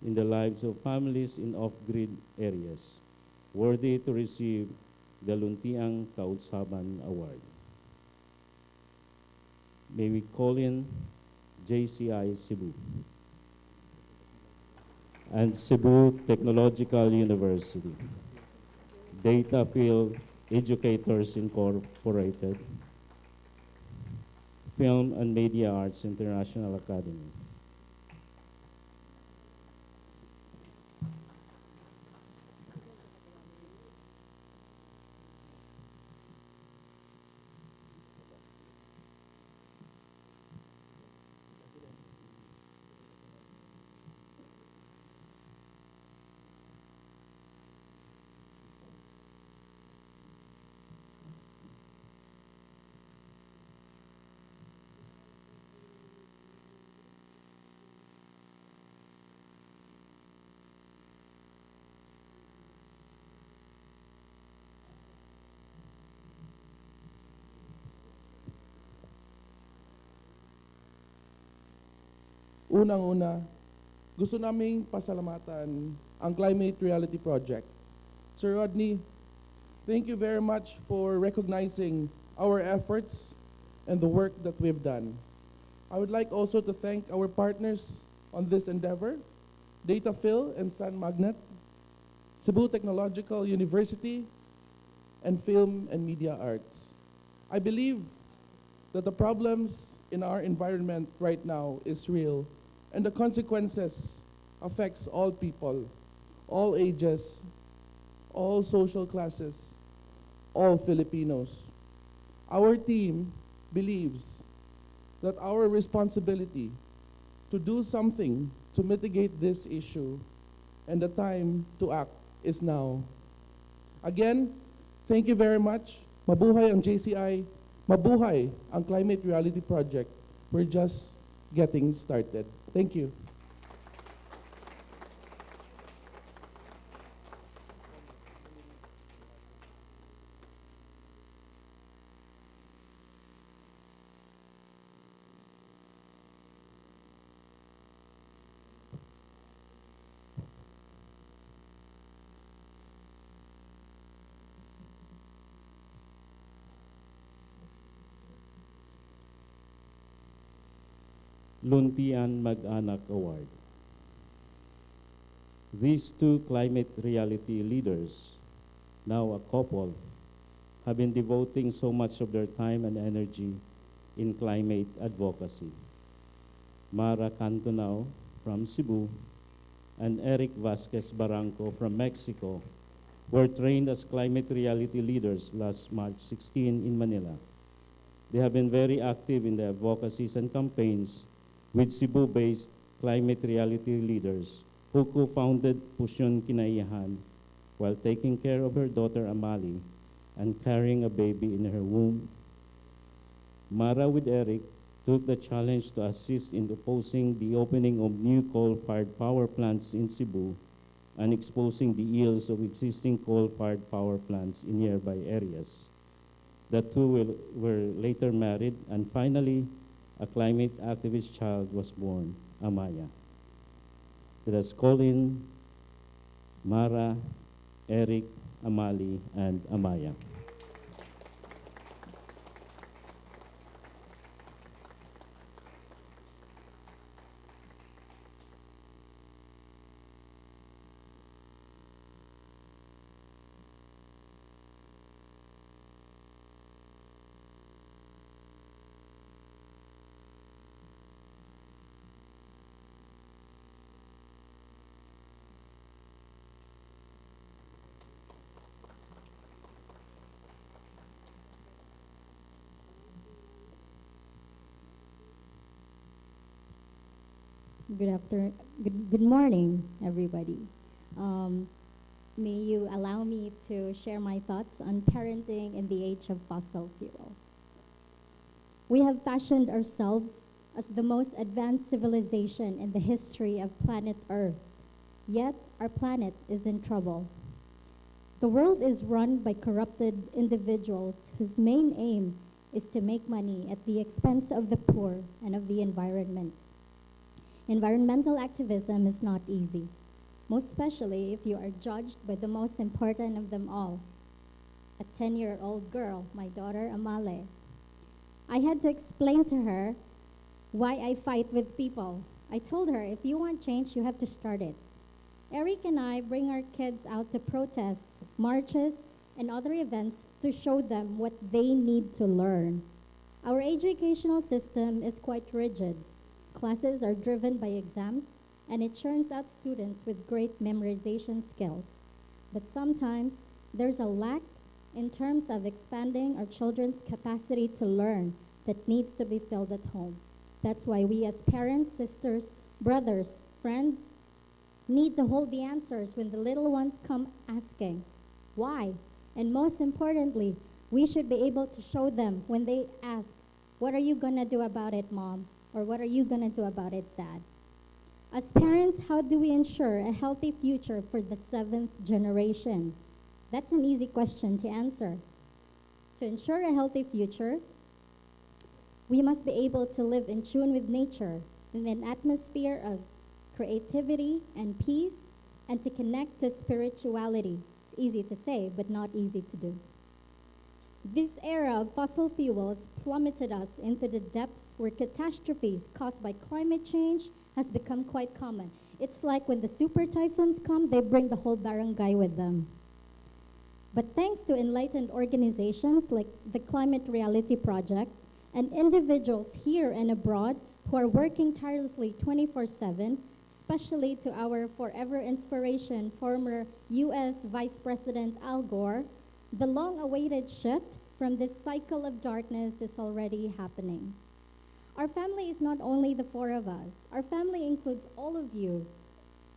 in the lives of families in off-grid areas, worthy to receive the Luntiang Kausaban Award. May we call in JCI Cebu and Cebu Technological University, Data Field Educators Incorporated, Film and Media Arts International Academy. Unang-una, gusto naming pasalamatan ang Climate Reality Project. Sir Rodney, thank you very much for recognizing our efforts and the work that we've done. I would like also to thank our partners on this endeavor, DataPhil and Sun Magnet, Cebu Technological University, and Film and Media Arts. I believe that the problems in our environment right now is real, and the consequences affects all people, all ages, all social classes. all Filipinos. Our team believes that our responsibility to do something to mitigate this issue and the time to act is now. Again, thank you very much. Mabuhay ang JCI. Mabuhay ang Climate Reality Project. We're just getting started. Thank you. Luntian Mag-anak Award. These two climate reality leaders, now a couple, have been devoting so much of their time and energy in climate advocacy. Mara Cantonao from Cebu and Eric Vasquez Barranco from Mexico were trained as climate reality leaders last March 16 in Manila. They have been very active in the advocacies and campaigns with Cebu-based climate reality leaders who co-founded Pusyon Kinaiyahan while taking care of her daughter Amali and carrying a baby in her womb. Mara with Eric took the challenge to assist in opposing the opening of new coal-fired power plants in Cebu and exposing the ills of existing coal-fired power plants in nearby areas. The two were later married, and finally, a climate activist child was born, Amaya. Let us call in Mara, Eric, Amali, and Amaya. Good morning, everybody. May you allow me to share my thoughts on parenting in the age of fossil fuels. We have fashioned ourselves as the most advanced civilization in the history of planet Earth, yet our planet is in trouble. The world is run by corrupted individuals whose main aim is to make money at the expense of the poor and of the environment. Environmental activism is not easy, most especially if you are judged by the most important of them all, a 10-year-old girl, my daughter Amale. I had to explain to her why I fight with people. I told her, if you want change, you have to start it. Eric and I bring our kids out to protests, marches, and other events to show them what they need to learn. Our educational system is quite rigid. Classes are driven by exams, and it churns out students with great memorization skills. But sometimes there's a lack in terms of expanding our children's capacity to learn that needs to be filled at home. That's why we as parents, sisters, brothers, friends, need to hold the answers when the little ones come asking, why? And most importantly, we should be able to show them when they ask, what are you gonna do about it, Mom? Or what are you gonna do about it, Dad? As parents, how do we ensure a healthy future for the 7th generation? That's an easy question to answer. To ensure a healthy future, we must be able to live in tune with nature, in an atmosphere of creativity and peace, and to connect to spirituality. It's easy to say, but not easy to do. This era of fossil fuels plummeted us into the depths where catastrophes caused by climate change has become quite common. It's like when the super typhoons come, they bring the whole barangay with them. But thanks to enlightened organizations like the Climate Reality Project and individuals here and abroad who are working tirelessly 24/7, especially to our forever inspiration, former US Vice President Al Gore, The long-awaited shift from this cycle of darkness is already happening. Our family is not only the four of us. Our family includes all of you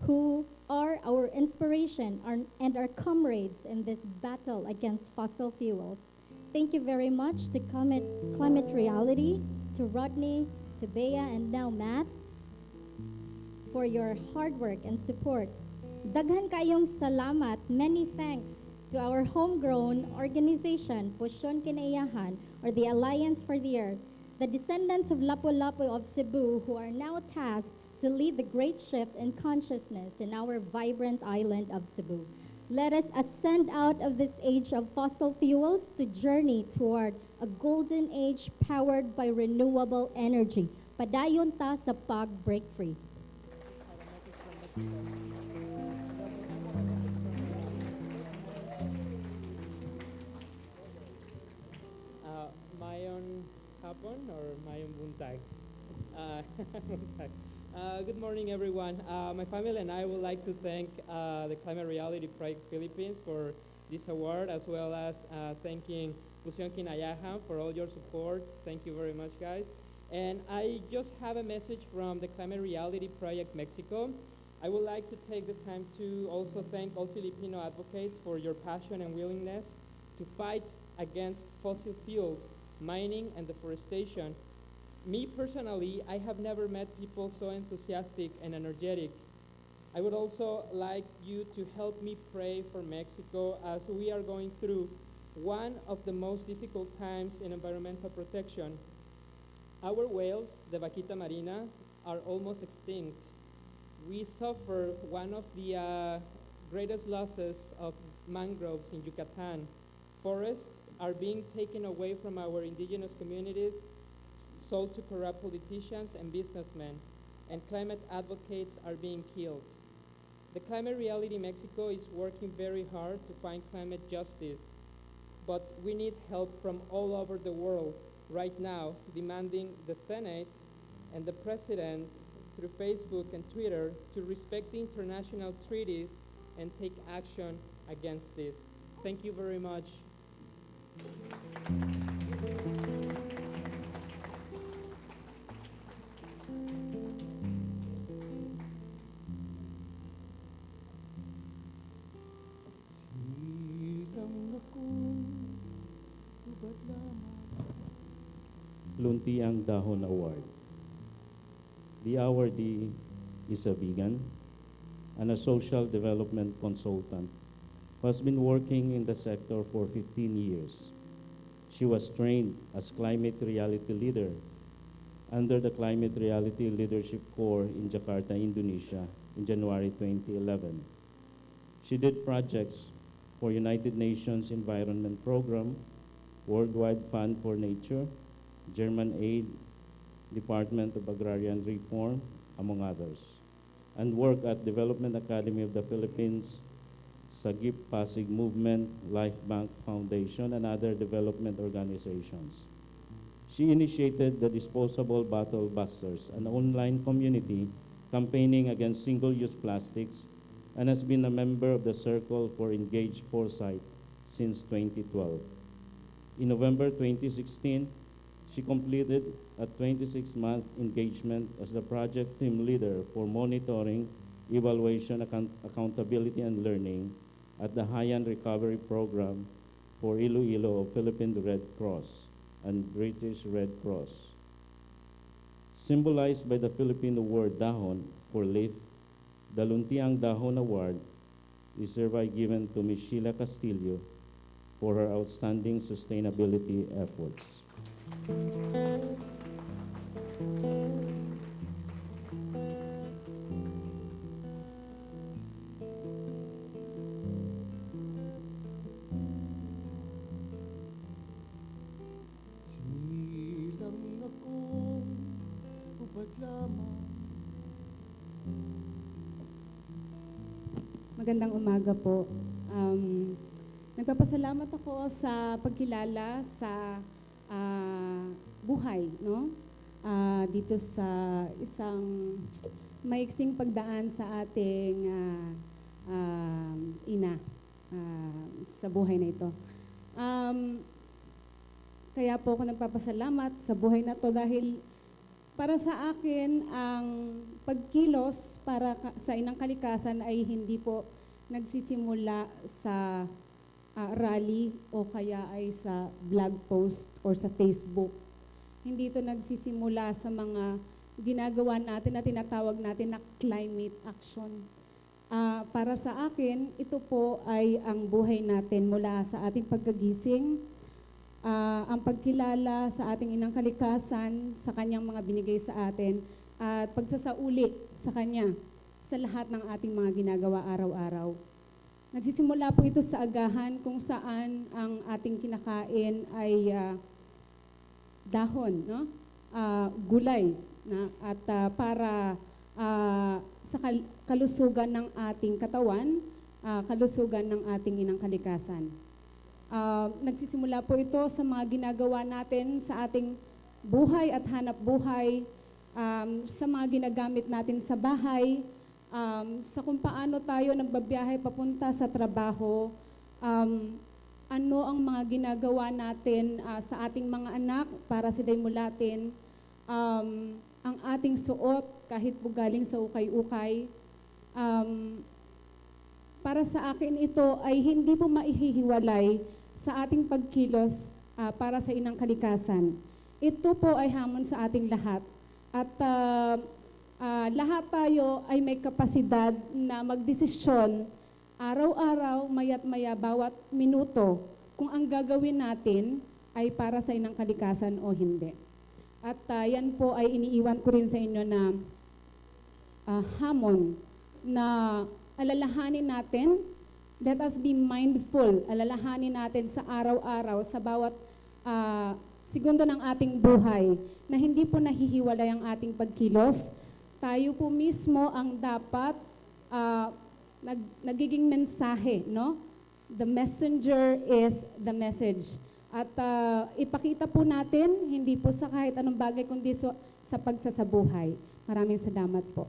who are our inspiration and our comrades in this battle against fossil fuels. Thank you very much to Climate Reality, to Rodney, to Bea, and now Matt, for your hard work and support. Daghan kayong salamat, many thanks to our homegrown organization, Pusyon Kinaiyahan, or the Alliance for the Earth, the descendants of Lapu-Lapu of Cebu, who are now tasked to lead the great shift in consciousness in our vibrant island of Cebu. Let us ascend out of this age of fossil fuels to journey toward a golden age powered by renewable energy. Padayon ta sa pag-break free. Mayon hapon or mayon buntag? Buntag. Good morning, everyone. My family and I would like to thank the Climate Reality Project Philippines for this award, as well as thanking Pusyon Kinaiyahan for all your support. Thank you very much, guys. And I just have a message from the Climate Reality Project Mexico. I would like to take the time to also thank all Filipino advocates for your passion and willingness to fight against fossil fuels, mining, and deforestation. Me personally, I have never met people so enthusiastic and energetic. I would also like you to help me pray for Mexico as we are going through one of the most difficult times in environmental protection. Our whales, the Vaquita marina, are almost extinct. We suffer one of the greatest losses of mangroves in Yucatan. Forests are being taken away from our indigenous communities, sold to corrupt politicians and businessmen, and climate advocates are being killed. The Climate Reality Mexico is working very hard to find climate justice, but we need help from all over the world right now, demanding the Senate and the President through Facebook and Twitter to respect the international treaties and take action against this. Thank you very much. Luntiang Dahon Award. The awardee is a vegan and a social development consultant who has been working in the sector for 15 years. She was trained as Climate Reality Leader under the Climate Reality Leadership Corps in Jakarta, Indonesia in January 2011. She did projects for United Nations Environment Program, Worldwide Fund for Nature, German Aid, Department of Agrarian Reform, among others, and worked at Development Academy of the Philippines, Sagip Pasig Movement, Life Bank Foundation, and other development organizations. She initiated the Disposable Bottle Busters, an online community campaigning against single-use plastics, and has been a member of the Circle for Engaged Foresight since 2012. In November 2016, she completed a 26-month engagement as the project team leader for monitoring, evaluation, accountability, and learning at the Haiyan Recovery Program for Iloilo of Philippine Red Cross and British Red Cross. Symbolized by the Filipino word dahon for leaf, the Luntiang Dahon Award is hereby given to Ms. Sheila Castillo for her outstanding sustainability efforts. Sinilang akong hubad lamang. Magandang umaga po. Nagpapasalamat ako sa pagkilala sa buhay, no? Dito sa isang maiksing pagdaan sa ating ina sa buhay na ito. Kaya po ako nagpapasalamat sa buhay na to dahil para sa akin, ang pagkilos para sa inang kalikasan ay hindi po nagsisimula sa rally o kaya ay sa blog post or sa Facebook. Hindi ito nagsisimula sa mga ginagawa natin na tinatawag natin na climate action. Para sa akin, ito po ay ang buhay natin mula sa ating pagkagising, ang pagkilala sa ating inang kalikasan, sa kanyang mga binigay sa atin, at pagsasauli sa kanya sa lahat ng ating mga ginagawa araw-araw. Nagsisimula po ito sa agahan kung saan ang ating kinakain ay dahon, no? Gulay, na, at para sa kalusugan ng ating katawan, kalusugan ng ating inang kalikasan. Nagsisimula po ito sa mga ginagawa natin sa ating buhay at hanap buhay, sa mga ginagamit natin sa bahay, sa kung paano tayo nagbabiyahe papunta sa trabaho, ano ang mga ginagawa natin sa ating mga anak para sila'y mulatin, ang ating suot kahit po galing sa ukay-ukay. Para sa akin ito ay hindi po maihihiwalay sa ating pagkilos para sa inang kalikasan. Ito po ay hamon sa ating lahat. At lahat tayo ay may kapasidad na magdesisyon araw-araw, maya't maya, bawat minuto, kung ang gagawin natin ay para sa inang kalikasan o hindi. At yan po ay iniiwan ko rin sa inyo na hamon na alalahanin natin. Let us be mindful, alalahanin natin sa araw-araw, sa bawat segundo ng ating buhay, na hindi po nahihiwalay ang ating pagkilos. Tayo po mismo ang dapat nagiging mensahe, no? The messenger is the message. At ipakita po natin, hindi po sa kahit anong bagay, kundi sa pagsasabuhay. Maraming salamat po.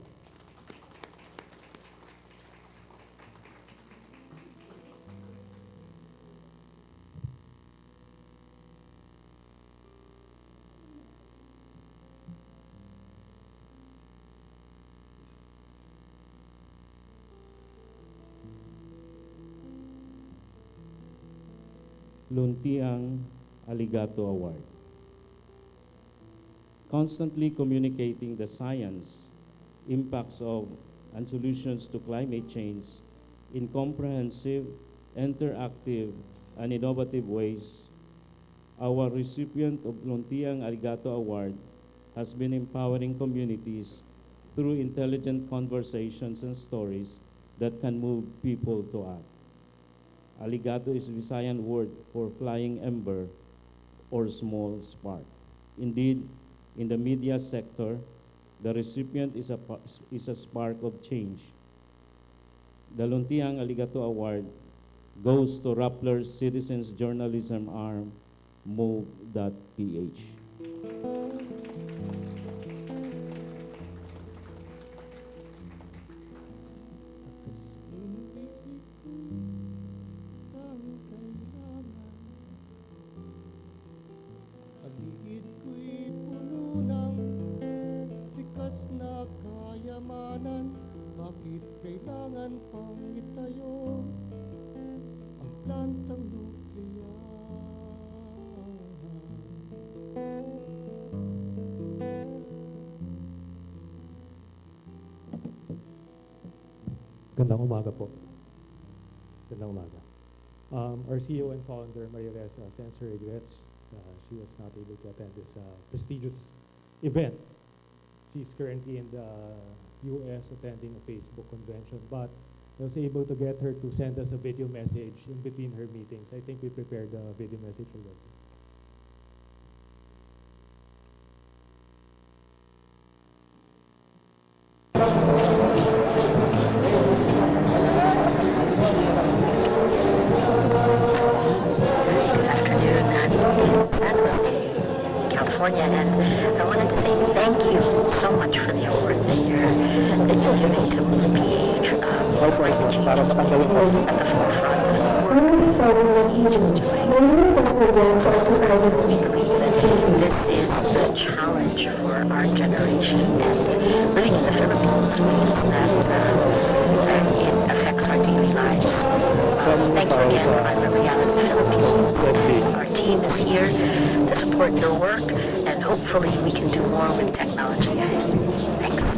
Luntiang Aligato Award. Constantly communicating the science, impacts of, and solutions to climate change in comprehensive, interactive, and innovative ways, our recipient of Luntiang Aligato Award has been empowering communities through intelligent conversations and stories that can move people to act. Aligato is Visayan word for flying ember or small spark. Indeed, in the media sector, the recipient is a spark of change. The Luntiang Aligato Award goes to Rappler's Citizens Journalism Arm, move.ph. Paligid ko'y puno ng likas na kayamanan. Bakit kailangan pang itayo ang plantang nuklear? Gandang umaga po. Gandang umaga. Our CEO and founder, Maria Reza, sends her regrets. She was not able to attend this prestigious event. She's currently in the US attending a Facebook convention, but I was able to get her to send us a video message in between her meetings. I think we prepared the video message already. San Jose, California, and I wanted to say thank you so much for the award that you're giving to PH. for indigenous people at the forefront of the work each is doing. We believe that this is the challenge for our generation, and living in the Philippines means that it affects our daily lives. Thank you again, Climate Reality Philippines. Our team is here to support your work, and hopefully we can do more with technology ahead. Thanks.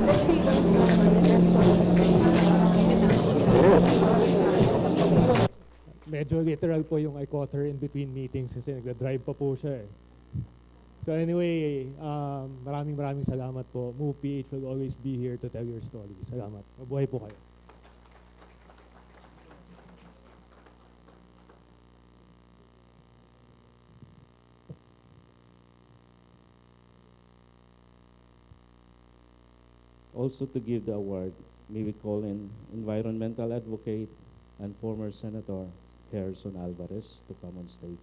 Medyo literal po yung I caught her in between meetings kasi nagda-drive pa po siya eh. So anyway, maraming salamat po. Move PH will always be here to tell your story. Salamat. Mabuhay po kayo. Also to give the award, may we call in environmental advocate and former Senator Harrison Alvarez to come on stage.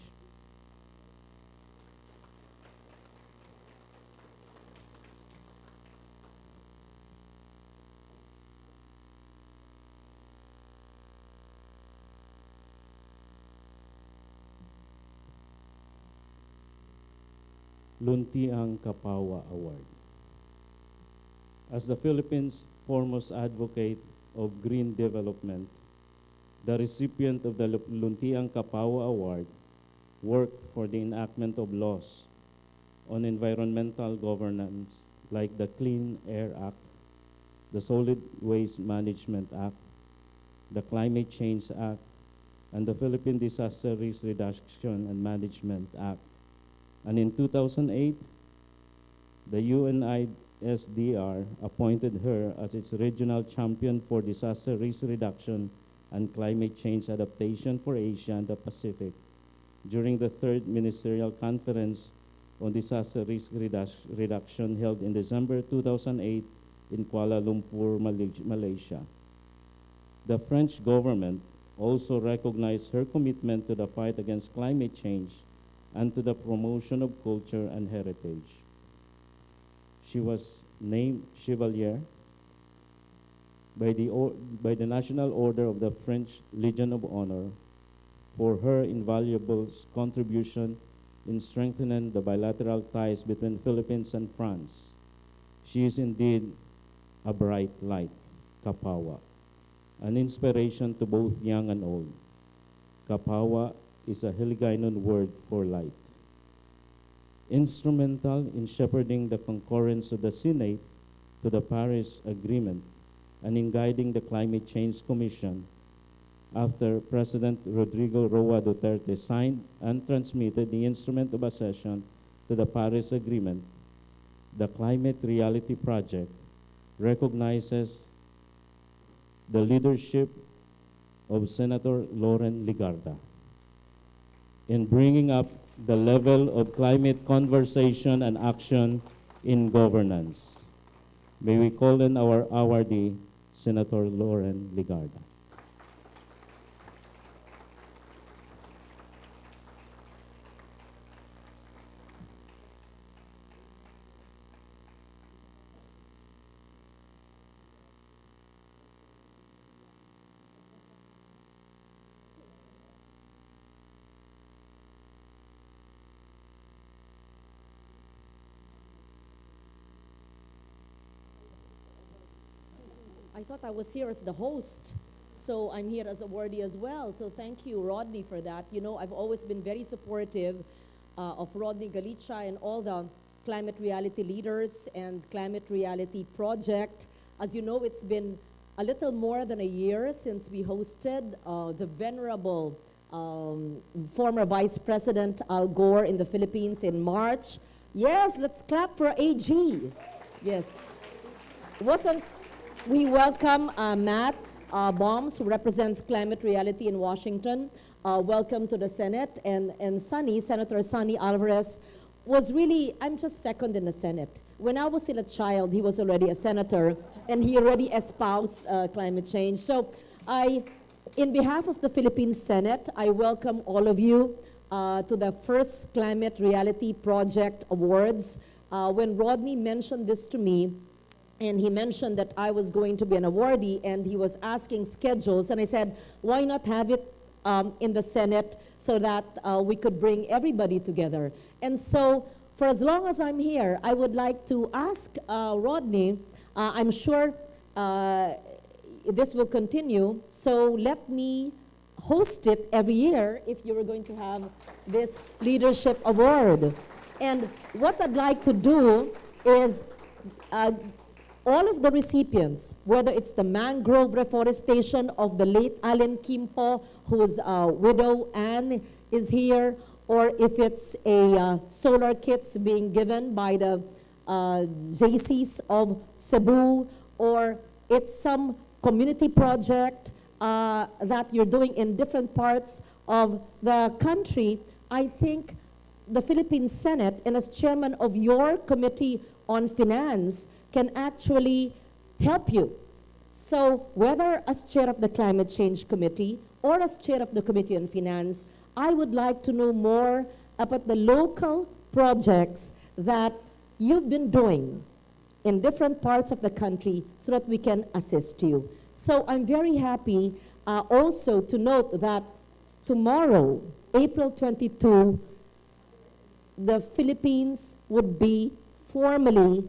Luntiang Kapawa Award. As the Philippines' foremost advocate of green development, the recipient of the Luntiang Kapawa Award worked for the enactment of laws on environmental governance like the Clean Air Act, the Solid Waste Management Act, the Climate Change Act, and the Philippine Disaster Risk Reduction and Management Act. And in 2008, the UNISDR appointed her as its regional champion for disaster risk reduction and climate change adaptation for Asia and the Pacific during the third ministerial conference on disaster risk reduction held in December 2008 in Kuala Lumpur, Malaysia. The French government also recognized her commitment to the fight against climate change and to the promotion of culture and heritage. She was named Chevalier by the National Order of the French Legion of Honor for her invaluable contribution in strengthening the bilateral ties between Philippines and France. She is indeed a bright light, Kapawa, an inspiration to both young and old. Kapawa is a Hiligaynon word for light. Instrumental in shepherding the concurrence of the Senate to the Paris Agreement and in guiding the Climate Change Commission after President Rodrigo Roa Duterte signed and transmitted the instrument of accession to the Paris Agreement, the Climate Reality Project recognizes the leadership of Senator Loren Legarda in bringing up the level of climate conversation and action in governance. May we call in our awardee, Senator Loren Legarda. I thought I was here as the host, so I'm here as awardee as well. So thank you, Rodney, for that. You know, I've always been very supportive of Rodney Galicia and all the climate reality leaders and climate reality project. As you know, it's been a little more than a year since we hosted the venerable former Vice President Al Gore in the Philippines in March. Yes, let's clap for AG. Yes. We welcome Matt Bombs, who represents Climate Reality in Washington. Welcome to the Senate. And Senator Sonny Alvarez was really, I'm just second in the Senate. When I was still a child, he was already a senator, and he already espoused climate change. So in behalf of the Philippine Senate, I welcome all of you to the first Climate Reality Project Awards. When Rodney mentioned this to me, and he mentioned that I was going to be an awardee, and he was asking schedules, and I said, why not have it in the Senate so that we could bring everybody together? And so, for as long as I'm here, I would like to ask Rodney, I'm sure this will continue, so let me host it every year if you were going to have this leadership award. And what I'd like to do is all of the recipients, whether it's the mangrove reforestation of the late Allen Kimpo, whose widow Anne is here, or if it's a solar kits being given by the JCs of Cebu, or it's some community project that you're doing in different parts of the country, I think the Philippine Senate, and as chairman of your Committee on Finance, can actually help you. So whether as chair of the Climate Change Committee or as chair of the Committee on Finance, I would like to know more about the local projects that you've been doing in different parts of the country so that we can assist you. So I'm very happy also to note that tomorrow, April 22, the Philippines would be formally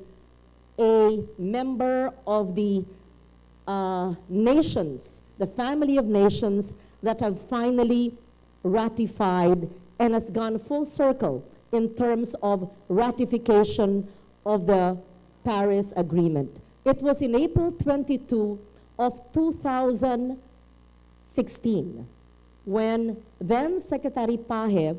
a member of the nations, the family of nations that have finally ratified and has gone full circle in terms of ratification of the Paris Agreement. It was in April 22 of 2016 when then Secretary Paje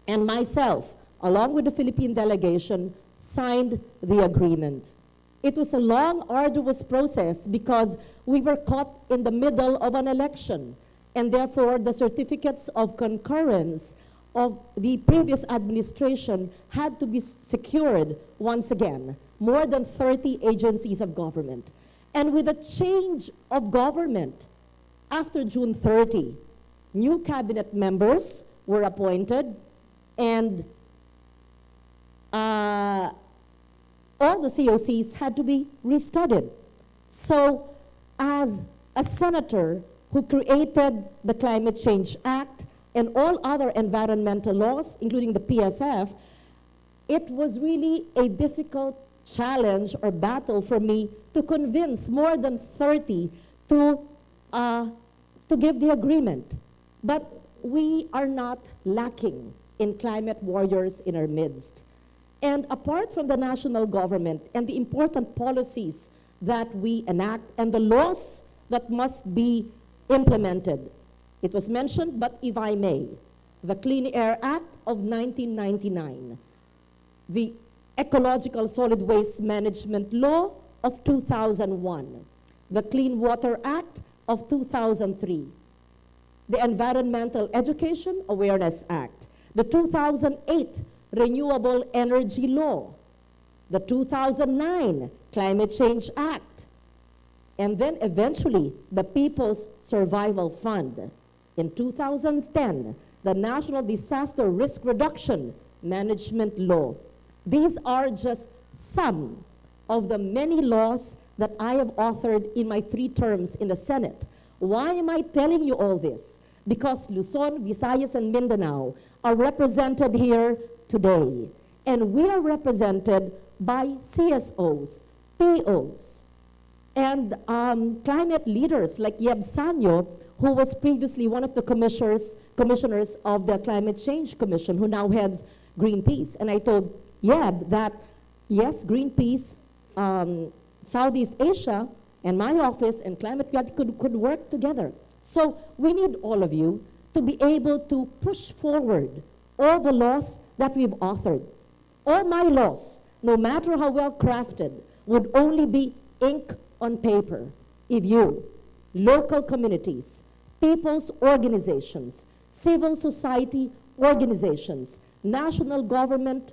and myself, along with the Philippine delegation, signed the agreement. It was a long, arduous process because we were caught in the middle of an election, and therefore the certificates of concurrence of the previous administration had to be secured once again, more than 30 agencies of government. And with a change of government after June 30, new cabinet members were appointed, and all the COCs had to be restudied. So as a senator who created the Climate Change Act and all other environmental laws, including the PSF, it was really a difficult challenge or battle for me to convince more than 30 to give the agreement. But we are not lacking in climate warriors in our midst. And apart from the national government and the important policies that we enact and the laws that must be implemented, it was mentioned, but if I may, the Clean Air Act of 1999, the Ecological Solid Waste Management Law of 2001, the Clean Water Act of 2003, the Environmental Education Awareness Act, the 2008 Renewable Energy Law, the 2009 Climate Change Act, and then eventually the People's Survival Fund. In 2010, the National Disaster Risk Reduction Management Law. These are just some of the many laws that I have authored in my 3 terms in the Senate. Why am I telling you all this? Because Luzon, Visayas, and Mindanao are represented here today. And we are represented by CSOs, POs, and climate leaders like Yeb Sanyo, who was previously one of the commissioners of the Climate Change Commission, who now heads Greenpeace. And I told Yeb that, yes, Greenpeace, Southeast Asia, and my office and Climate Reality could work together. So we need all of you to be able to push forward all the laws that we've authored. All my laws, no matter how well crafted, would only be ink on paper if you, local communities, people's organizations, civil society organizations, national government,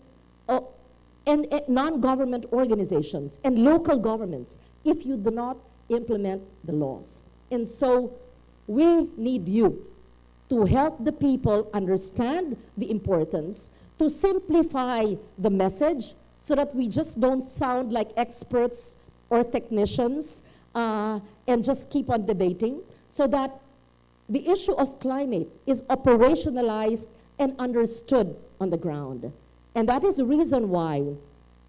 and non-government organizations, and local governments, if you do not implement the laws. And so we need you to help the people understand the importance, to simplify the message so that we just don't sound like experts or technicians and just keep on debating, so that the issue of climate is operationalized and understood on the ground. And that is the reason why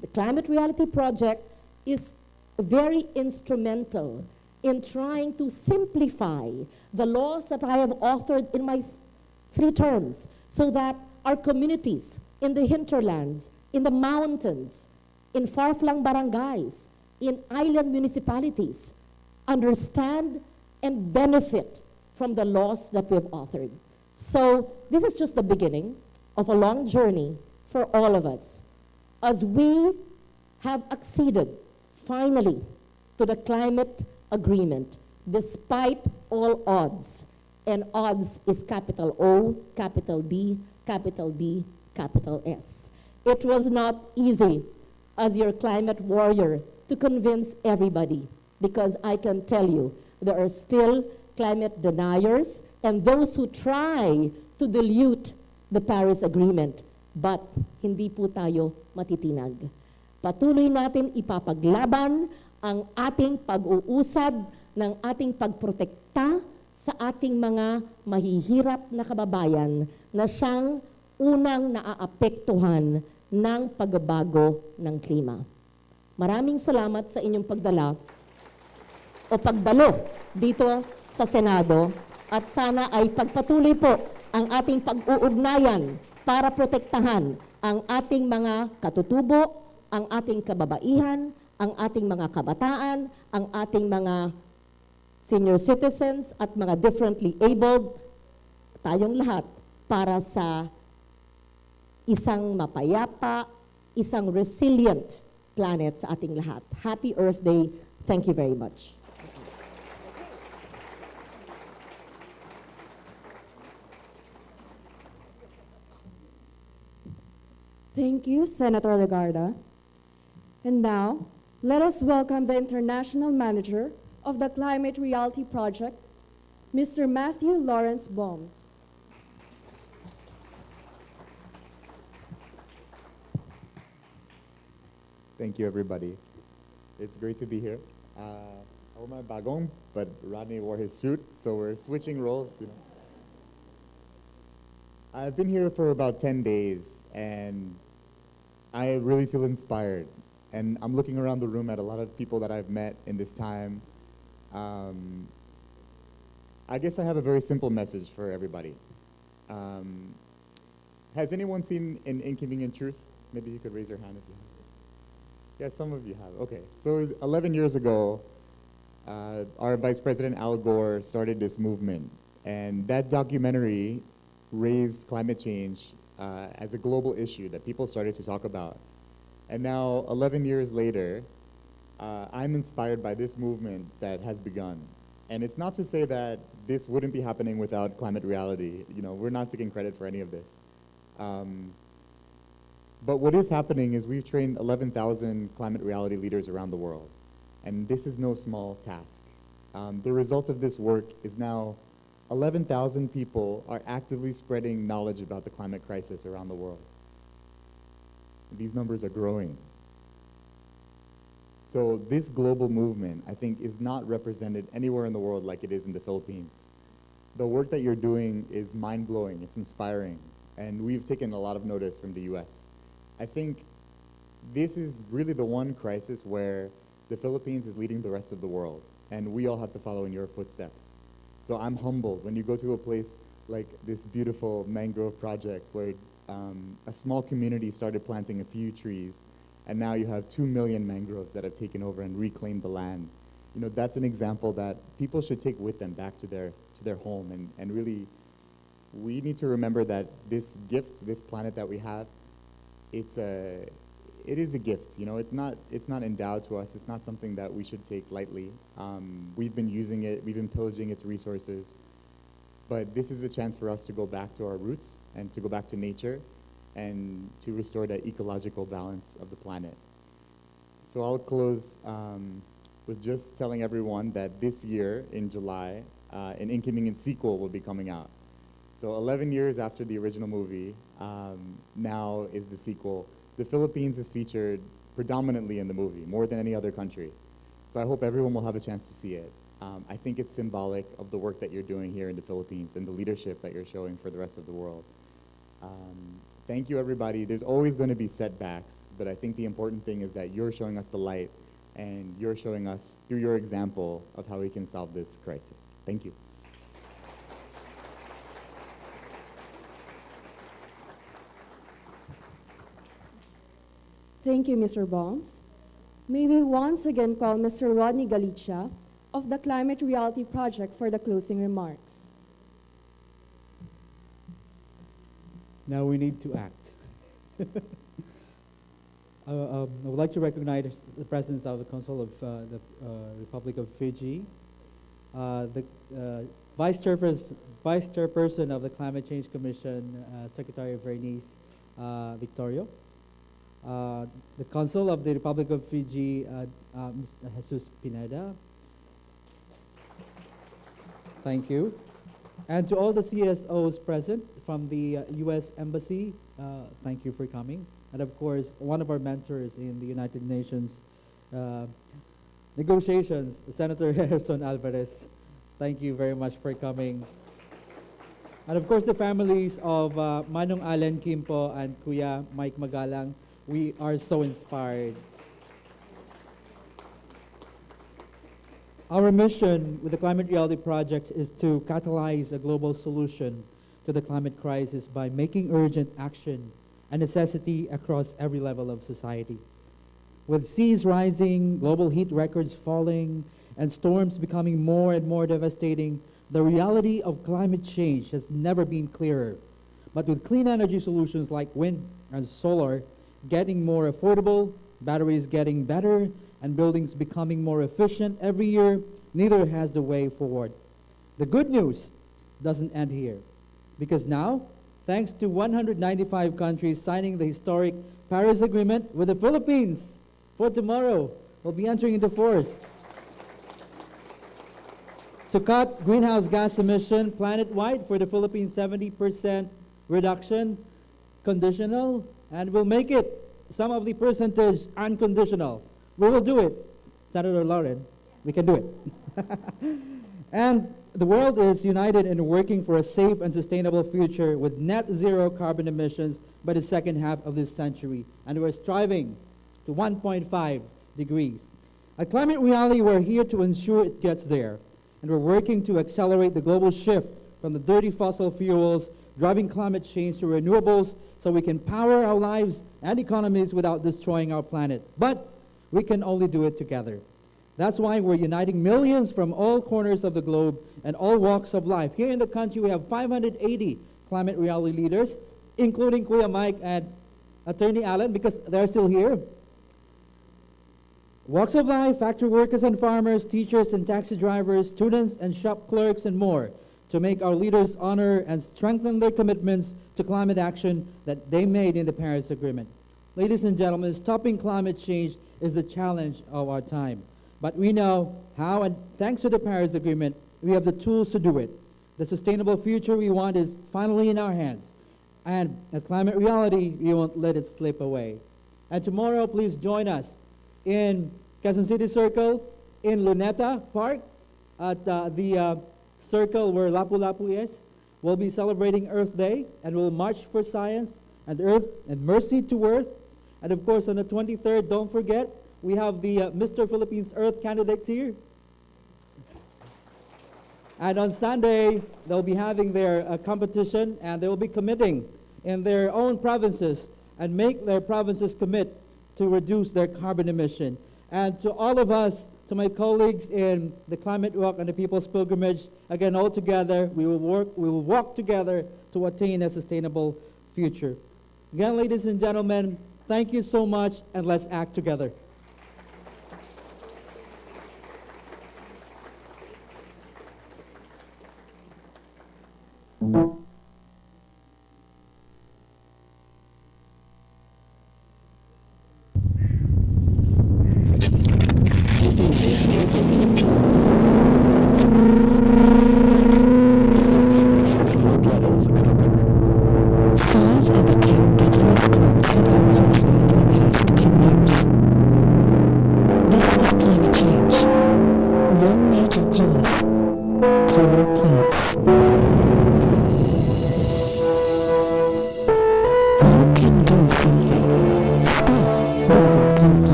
the Climate Reality Project is very instrumental in trying to simplify the laws that I have authored in my 3 terms, so that our communities in the hinterlands, in the mountains, in far-flung barangays, in island municipalities, understand and benefit from the laws that we've authored. So this is just the beginning of a long journey for all of us, as we have acceded finally to the climate agreement, despite all odds. And odds is capital O, capital D, capital B, capital S. It was not easy as your climate warrior to convince everybody, because I can tell you there are still climate deniers and those who try to dilute the Paris Agreement. But hindi po tayo matitinag. Patuloy natin ipapaglaban ang ating pag-uusad ng ating pagprotekta sa ating mga mahihirap na kababayan na siyang unang naaapektuhan ng pagbabago ng klima. Maraming salamat sa inyong pagdalo dito sa Senado, at sana ay pagpatuloy po ang ating pag-uugnayan para protektahan ang ating mga katutubo, ang ating kababaihan, ang ating mga kabataan, ang ating mga senior citizens at mga differently abled, tayong lahat, para sa isang mapayapa, isang resilient planet sa ating lahat. Happy Earth Day. Thank you very much. Thank you, Senator Legarda. And now, let us welcome the International Manager of the Climate Reality Project, Mr. Matthew Lawrence Bombs. Thank you, everybody. It's great to be here. I wore my bagong, but Rodney wore his suit, so we're switching roles, you know. I've been here for about 10 days, and I really feel inspired. And I'm looking around the room at a lot of people that I've met in this time. I guess I have a very simple message for everybody. Has anyone seen An Inconvenient Truth? Maybe you could raise your hand if you have. Yeah, some of you have. Okay, so 11 years ago, our Vice President Al Gore started this movement, and that documentary raised climate change as a global issue that people started to talk about. And now, 11 years later, I'm inspired by this movement that has begun. And it's not to say that this wouldn't be happening without Climate Reality. You know, we're not taking credit for any of this. But what is happening is we've trained 11,000 climate reality leaders around the world. And this is no small task. The result of this work is now 11,000 people are actively spreading knowledge about the climate crisis around the world. These numbers are growing. So this global movement, I think, is not represented anywhere in the world like it is in the Philippines. The work that you're doing is mind-blowing, it's inspiring, and we've taken a lot of notice from the US. I think this is really the one crisis where the Philippines is leading the rest of the world, and we all have to follow in your footsteps. So I'm humbled when you go to a place like this beautiful mangrove project where a small community started planting a few trees, and now you have 2 million mangroves that have taken over and reclaimed the land. You know, that's an example that people should take with them back to their home, and really, we need to remember that this gift, this planet that we have, it is a gift. You know, it's not endowed to us. It's not something that we should take lightly. We've been using it. We've been pillaging its resources. But this is a chance for us to go back to our roots and to go back to nature and to restore the ecological balance of the planet. So I'll close with just telling everyone that this year in July, an Inconvenient sequel will be coming out. So 11 years after the original movie, now is the sequel. The Philippines is featured predominantly in the movie, more than any other country. So I hope everyone will have a chance to see it. I think it's symbolic of the work that you're doing here in the Philippines and the leadership that you're showing for the rest of the world. Thank you, everybody. There's always going to be setbacks, but I think the important thing is that you're showing us the light and you're showing us through your example of how we can solve this crisis. Thank you. Thank you, Mr. Bongs. May we once again call Mr. Rodney Galicia of the Climate Reality Project for the closing remarks. Now we need to act. I would like to recognize the presence of the Consul of the Republic of Fiji, the Vice Chairperson of the Climate Change Commission, Secretary Vernice Victorio, the Consul of the Republic of Fiji, Jesus Pineda. Thank you. And to all the CSOs present from the U.S. Embassy, thank you for coming. And of course, one of our mentors in the United Nations negotiations, Senator Harrison Alvarez. Thank you very much for coming. And of course, the families of Manong Allen Kimpo and Kuya Mike Magalang. We are so inspired. Our mission with the Climate Reality Project is to catalyze a global solution to the climate crisis by making urgent action a necessity across every level of society. With seas rising, global heat records falling, and storms becoming more and more devastating, the reality of climate change has never been clearer. But with clean energy solutions like wind and solar getting more affordable, batteries getting better, and buildings becoming more efficient every year, neither has the way forward. The good news doesn't end here, because now, thanks to 195 countries signing the historic Paris Agreement with the Philippines for tomorrow, will be entering into force. To cut greenhouse gas emission planet-wide for the Philippines, 70% reduction, conditional, and we'll make it some of the percentage unconditional. We will do it. Senator Lauren, we can do it. And the world is united in working for a safe and sustainable future with net zero carbon emissions by the second half of this century. And we're striving to 1.5 degrees. At Climate Reality, we're here to ensure it gets there. And we're working to accelerate the global shift from the dirty fossil fuels, driving climate change to renewables so we can power our lives and economies without destroying our planet. But we can only do it together. That's why we're uniting millions from all corners of the globe and all walks of life. Here in the country, we have 580 climate reality leaders, including Kuya Mike and Attorney Allen, because they're still here. Walks of life, factory workers and farmers, teachers and taxi drivers, students and shop clerks, and more, to make our leaders honor and strengthen their commitments to climate action that they made in the Paris Agreement. Ladies and gentlemen, stopping climate change is the challenge of our time. But we know how, and thanks to the Paris Agreement, we have the tools to do it. The sustainable future we want is finally in our hands. And at Climate Reality, we won't let it slip away. And tomorrow, please join us in Quezon City Circle, in Luneta Park, at the circle where Lapu-Lapu is. We'll be celebrating Earth Day, and we'll march for science and Earth and mercy to Earth. And of course, on the 23rd, don't forget, we have the Mr. Philippines Earth candidates here. And on Sunday, they'll be having their competition, and they will be committing in their own provinces and make their provinces commit to reduce their carbon emission. And to all of us, to my colleagues in the Climate Walk and the People's Pilgrimage, again, all together, we will walk together to attain a sustainable future. Again, ladies and gentlemen, thank you so much, and let's act together. Climate change.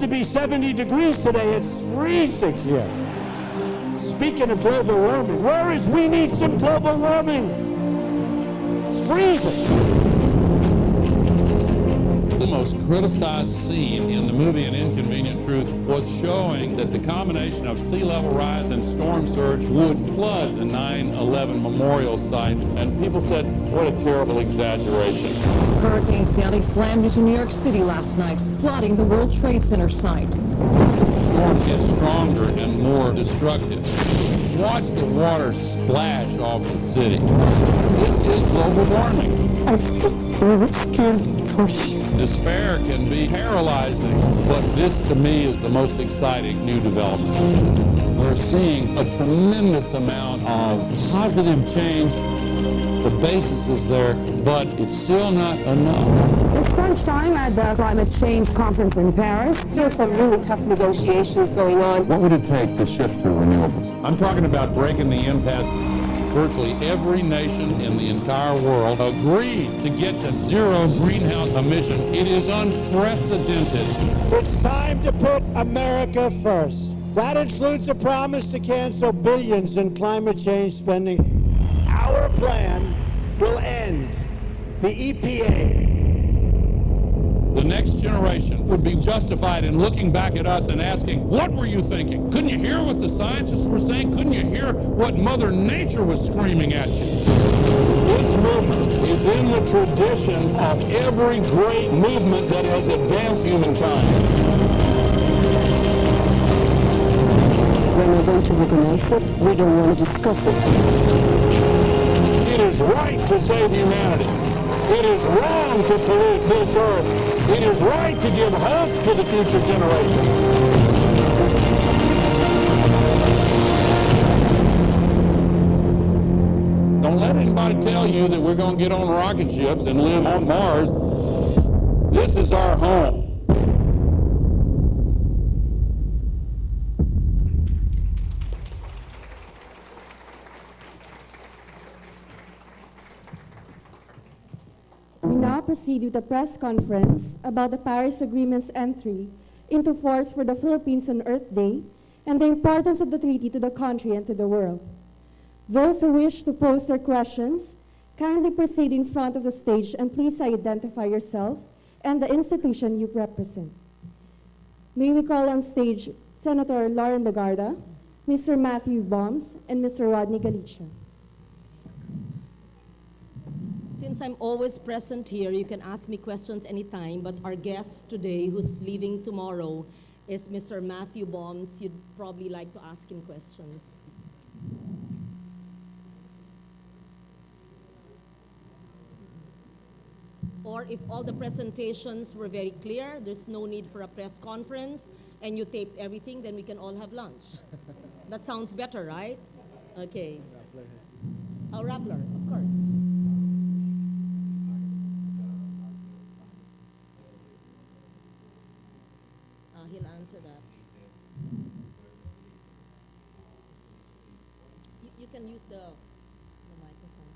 be 70 degrees today. It's freezing here. Speaking of global warming, we need some global warming. It's freezing. The most criticized scene in the movie An Inconvenient Truth was showing that the combination of sea level rise and storm surge would flood the 9/11 memorial site, and people said, what a terrible exaggeration. Hurricane Sandy slammed into New York City last night, flooding the World Trade Center site. Storms get stronger and more destructive. Watch the water splash off the city. This is global warming. I feel so scared. Despair can be paralyzing, but this to me is the most exciting new development. We're seeing a tremendous amount of positive change. The basis is there, but it's still not enough. It's crunch time at the climate change conference in Paris. Still some really tough negotiations going on. What would it take to shift to renewables? I'm talking about breaking the impasse. Virtually every nation in the entire world agreed to get to zero greenhouse emissions. It is unprecedented. It's time to put America first. That includes a promise to cancel billions in climate change spending. Our plan will end the EPA. The next generation would be justified in looking back at us and asking, what were you thinking? Couldn't you hear what the scientists were saying? Couldn't you hear what Mother Nature was screaming at you? This movement is in the tradition of every great movement that has advanced humankind. We're not going to recognize it. We don't want to discuss it. It is right to save humanity. It is wrong to pollute this earth. It is right to give hope to the future generations. Don't let anybody tell you that we're going to get on rocket ships and live on Mars. This is our home. We now proceed with a press conference about the Paris Agreement's entry into force for the Philippines on Earth Day and the importance of the treaty to the country and to the world. Those who wish to pose their questions, kindly proceed in front of the stage and please identify yourself and the institution you represent. May we call on stage Senator Lauren Legarda, Mr. Matthew Bombs, and Mr. Rodney Galicia. Since I'm always present here, you can ask me questions anytime, but our guest today, who's leaving tomorrow, is Mr. Matthew Bombs. You'd probably like to ask him questions. Or if all the presentations were very clear, there's no need for a press conference, and you taped everything, then we can all have lunch. That sounds better, right? Okay. A Rappler, of course. He'll answer that. You can use the microphone.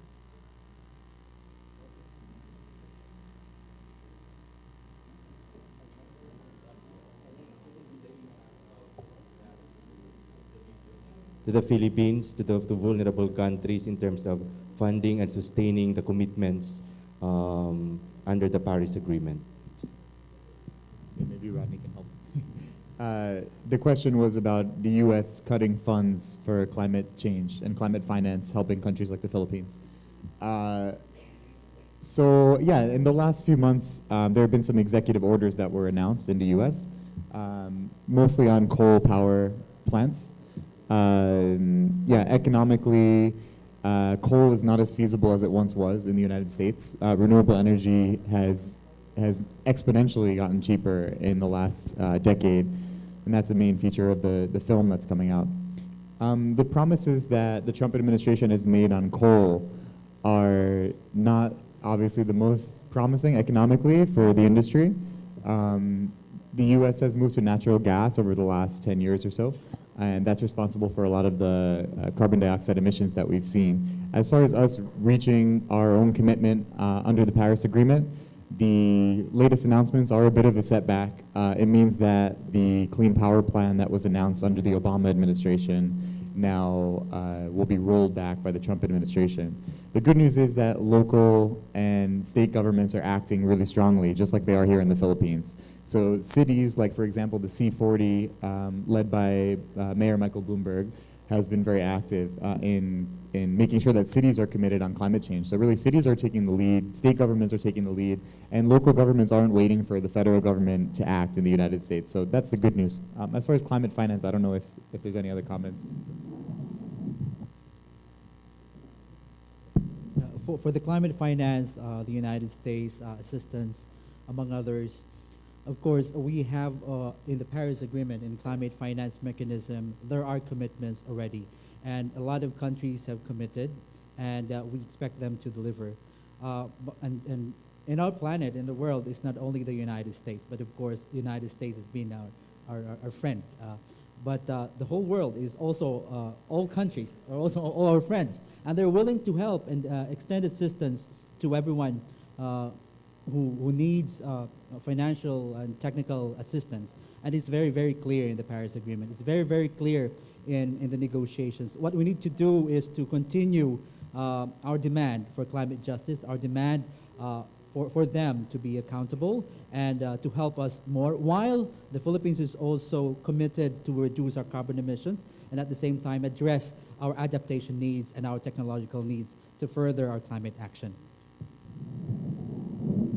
To the Philippines, to vulnerable countries in terms of funding and sustaining the commitments under the Paris Agreement. Maybe Rodney can help. The question was about the U.S. cutting funds for climate change and climate finance, helping countries like the Philippines. So yeah, in the last few months, there have been some executive orders that were announced in the U.S., mostly on coal power plants. Yeah, economically, coal is not as feasible as it once was in the United States. Renewable energy has exponentially gotten cheaper in the last decade, and that's a main feature of the film that's coming out. The promises that the Trump administration has made on coal are not obviously the most promising economically for the industry. The U.S. has moved to natural gas over the last 10 years or so, and that's responsible for a lot of the carbon dioxide emissions that we've seen. As far as us reaching our own commitment under the Paris Agreement, The latest announcements are a bit of a setback. It means that the Clean Power Plan that was announced under the Obama administration now will be rolled back by the Trump administration. The good news is that local and state governments are acting really strongly, just like they are here in the Philippines. So cities like, for example, the C40, led by Mayor Michael Bloomberg, has been very active in making sure that cities are committed on climate change. So really, cities are taking the lead, state governments are taking the lead, and local governments aren't waiting for the federal government to act in the United States. So that's the good news. As far as climate finance, I don't know if there's any other comments. For the climate finance, the United States assistance, among others, of course, we have in the Paris Agreement, in climate finance mechanism, there are commitments already. And a lot of countries have committed, and we expect them to deliver. And in our planet, in the world, it's not only the United States, but of course, the United States has been our friend. But the whole world is also, all countries are also all our friends. And they're willing to help and extend assistance to everyone who needs financial and technical assistance. And it's very, very clear in the Paris Agreement. It's very, very clear in the negotiations. What we need to do is to continue our demand for climate justice, our demand for them to be accountable and to help us more, while the Philippines is also committed to reduce our carbon emissions and at the same time address our adaptation needs and our technological needs to further our climate action.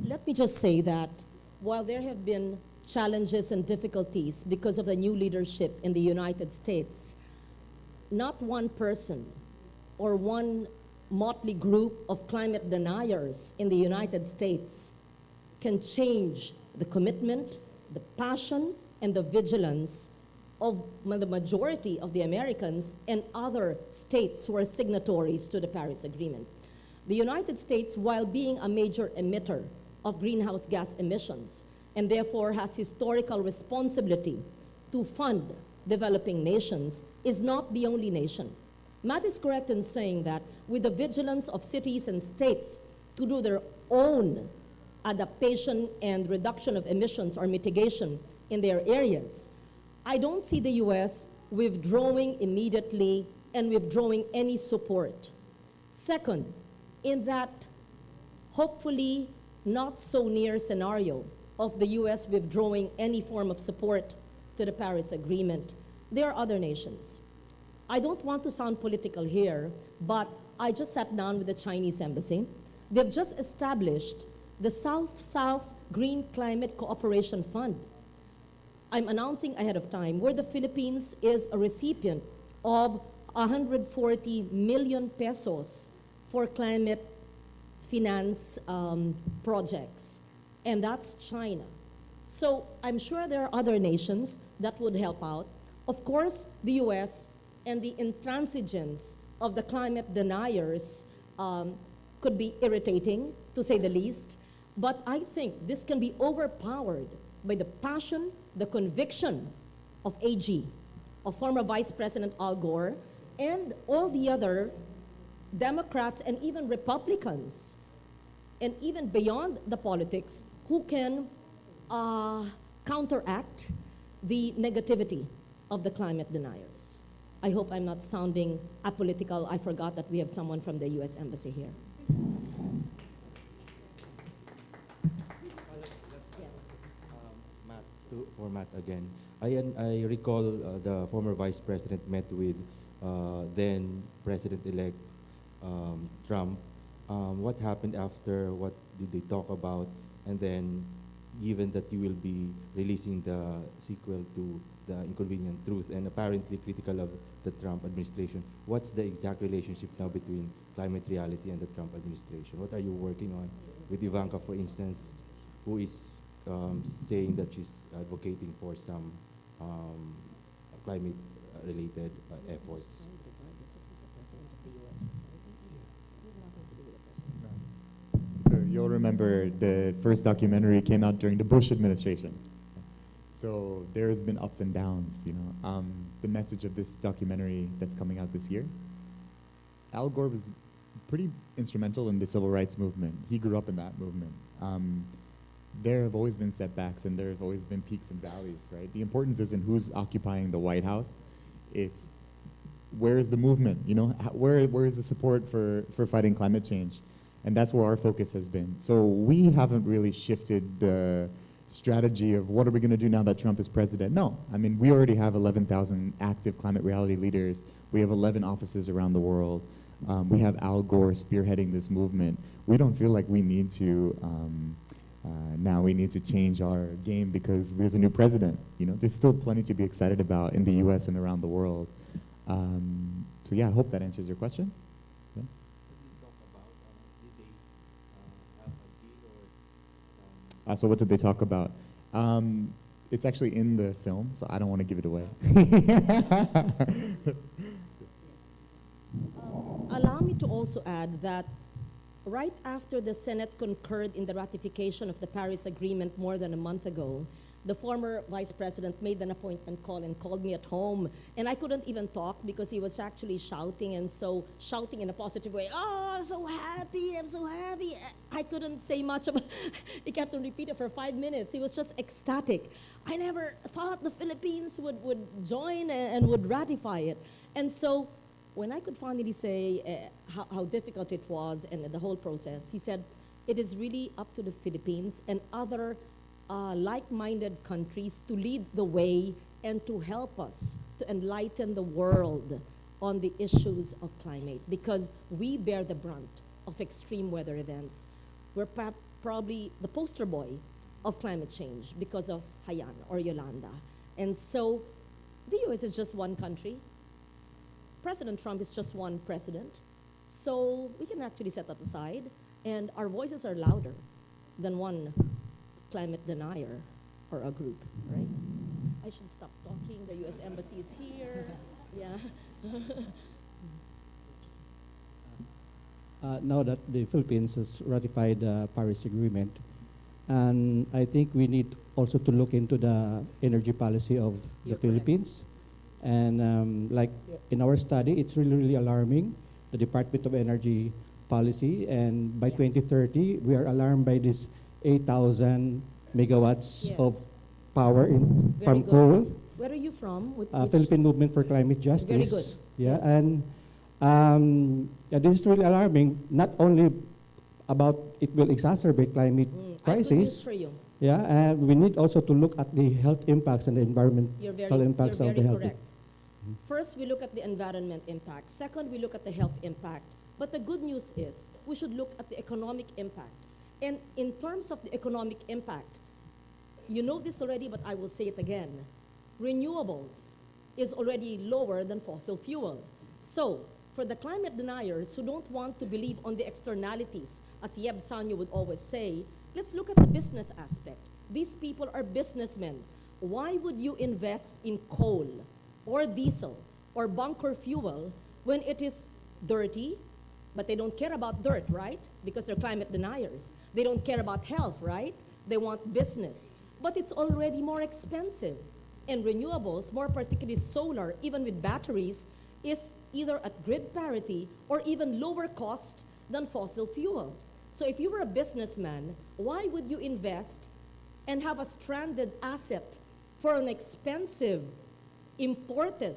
Let me just say that while there have been challenges and difficulties because of the new leadership in the United States, not one person or one motley group of climate deniers in the United States can change the commitment, the passion, and the vigilance of the majority of the Americans and other states who are signatories to the Paris Agreement. The United States, while being a major emitter of greenhouse gas emissions, and therefore has historical responsibility to fund developing nations, is not the only nation. Matt is correct in saying that with the vigilance of cities and states to do their own adaptation and reduction of emissions or mitigation in their areas, I don't see the US withdrawing immediately and withdrawing any support. Second, in that hopefully not so near scenario of the US withdrawing any form of support to the Paris Agreement, there are other nations. I don't want to sound political here, but I just sat down with the Chinese embassy. They've just established the South-South Green Climate Cooperation Fund. I'm announcing ahead of time where the Philippines is a recipient of 140 million pesos for climate finance projects, and that's China. So I'm sure there are other nations that would help out. Of course, the US and the intransigence of the climate deniers could be irritating, to say the least, but I think this can be overpowered by the passion, the conviction of AG, of former Vice President Al Gore, and all the other Democrats and even Republicans, and even beyond the politics, who can counteract the negativity of the climate deniers. I hope I'm not sounding apolitical. I forgot that we have someone from the US Embassy here. For Matt again. I recall the former Vice President met with then President-elect Trump. What happened after? What did they talk about? And then, given that you will be releasing the sequel to The Inconvenient Truth and apparently critical of the Trump administration, what's the exact relationship now between climate reality and the Trump administration? What are you working on with Ivanka, for instance, who is saying that she's advocating for some climate-related efforts? So you'll remember the first documentary came out during the Bush administration. So there's been ups and downs, you know. The message of this documentary that's coming out this year, Al Gore was pretty instrumental in the civil rights movement. He grew up in that movement. there have always been setbacks and there have always been peaks and valleys, right? The importance isn't who's occupying the White House. It's where is the movement, you know? Where is the support for fighting climate change? And that's where our focus has been. So we haven't really shifted the strategy of what are we going to do now that Trump is president. No, I mean, we already have 11,000 active climate reality leaders. We have 11 offices around the world. We have Al Gore spearheading this movement. We don't feel like we need to, now we need to change our game because there's a new president. You know, there's still plenty to be excited about in the US and around the world. So yeah, I hope that answers your question. Yeah. So what did they talk about? It's actually in the film, so I don't want to give it away. Allow me to also add that right after the Senate concurred in the ratification of the Paris Agreement more than a month ago, the former vice president made an appointment call and called me at home. And I couldn't even talk because he was actually shouting, and so shouting in a positive way, "Oh, I'm so happy, I'm so happy." I couldn't say much about he kept on repeating for 5 minutes. He was just ecstatic. I never thought the Philippines would join and would ratify it. And so when I could finally say how difficult it was and the whole process, he said, it is really up to the Philippines and other like-minded countries to lead the way and to help us to enlighten the world on the issues of climate, because we bear the brunt of extreme weather events. We're probably the poster boy of climate change because of Haiyan or Yolanda. And so the US is just one country. President Trump is just one president. So we can actually set that aside, and our voices are louder than one climate denier or a group, right? I should stop talking. The US Embassy is here. Yeah. Now that the Philippines has ratified the Paris Agreement, and I think we need also to look into the energy policy of the Philippines. And like in our study, it's really, really alarming, the Department of Energy policy. And by 2030, we are alarmed by this 8,000 megawatts of power from coal. Where are you from? Philippine Movement for Climate Justice. Very good. Yeah, and this is really alarming, not only about it will exacerbate climate crisis. Good news for you. Yeah, and we need also to look at the health impacts and the environmental impacts of the health. Correct. First, we look at the environment impact. Second, we look at the health impact. But the good news is we should look at the economic impact. And in terms of the economic impact, you know this already, but I will say it again. Renewables is already lower than fossil fuel. So, for the climate deniers who don't want to believe on the externalities, as Yeb Sanyo would always say, let's look at the business aspect. These people are businessmen. Why would you invest in coal or diesel or bunker fuel when it is dirty, but they don't care about dirt, right? Because they're climate deniers. They don't care about health, right? They want business. But it's already more expensive. And renewables, more particularly solar, even with batteries, is either at grid parity or even lower cost than fossil fuel. So if you were a businessman, why would you invest and have a stranded asset for an expensive, imported,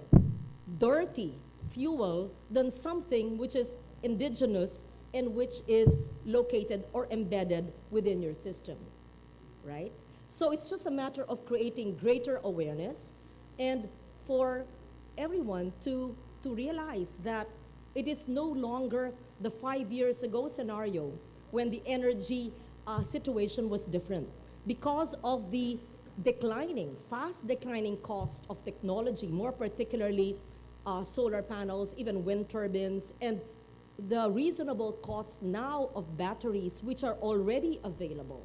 dirty fuel than something which is indigenous and which is located or embedded within your system, right? So it's just a matter of creating greater awareness and for everyone to realize that it is no longer the 5 years ago scenario when the energy situation was different. Because of the fast declining cost of technology, more particularly solar panels, even wind turbines, and the reasonable cost now of batteries, which are already available.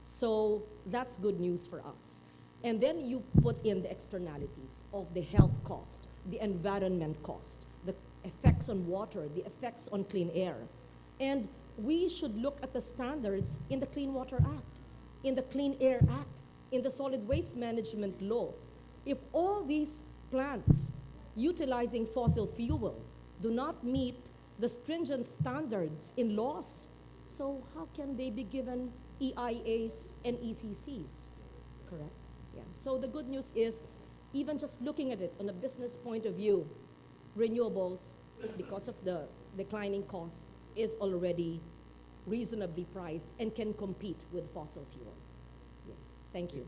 So that's good news for us. And then you put in the externalities of the health cost, the environment cost, the effects on water, the effects on clean air. And we should look at the standards in the Clean Water Act, in the Clean Air Act, in the Solid Waste Management Law. If all these plants utilizing fossil fuel do not meet the stringent standards in laws, so how can they be given EIAs and ECCs, correct? Yeah. So the good news is, even just looking at it on a business point of view, renewables, because of the declining cost, is already reasonably priced and can compete with fossil fuel. Yes, thank you.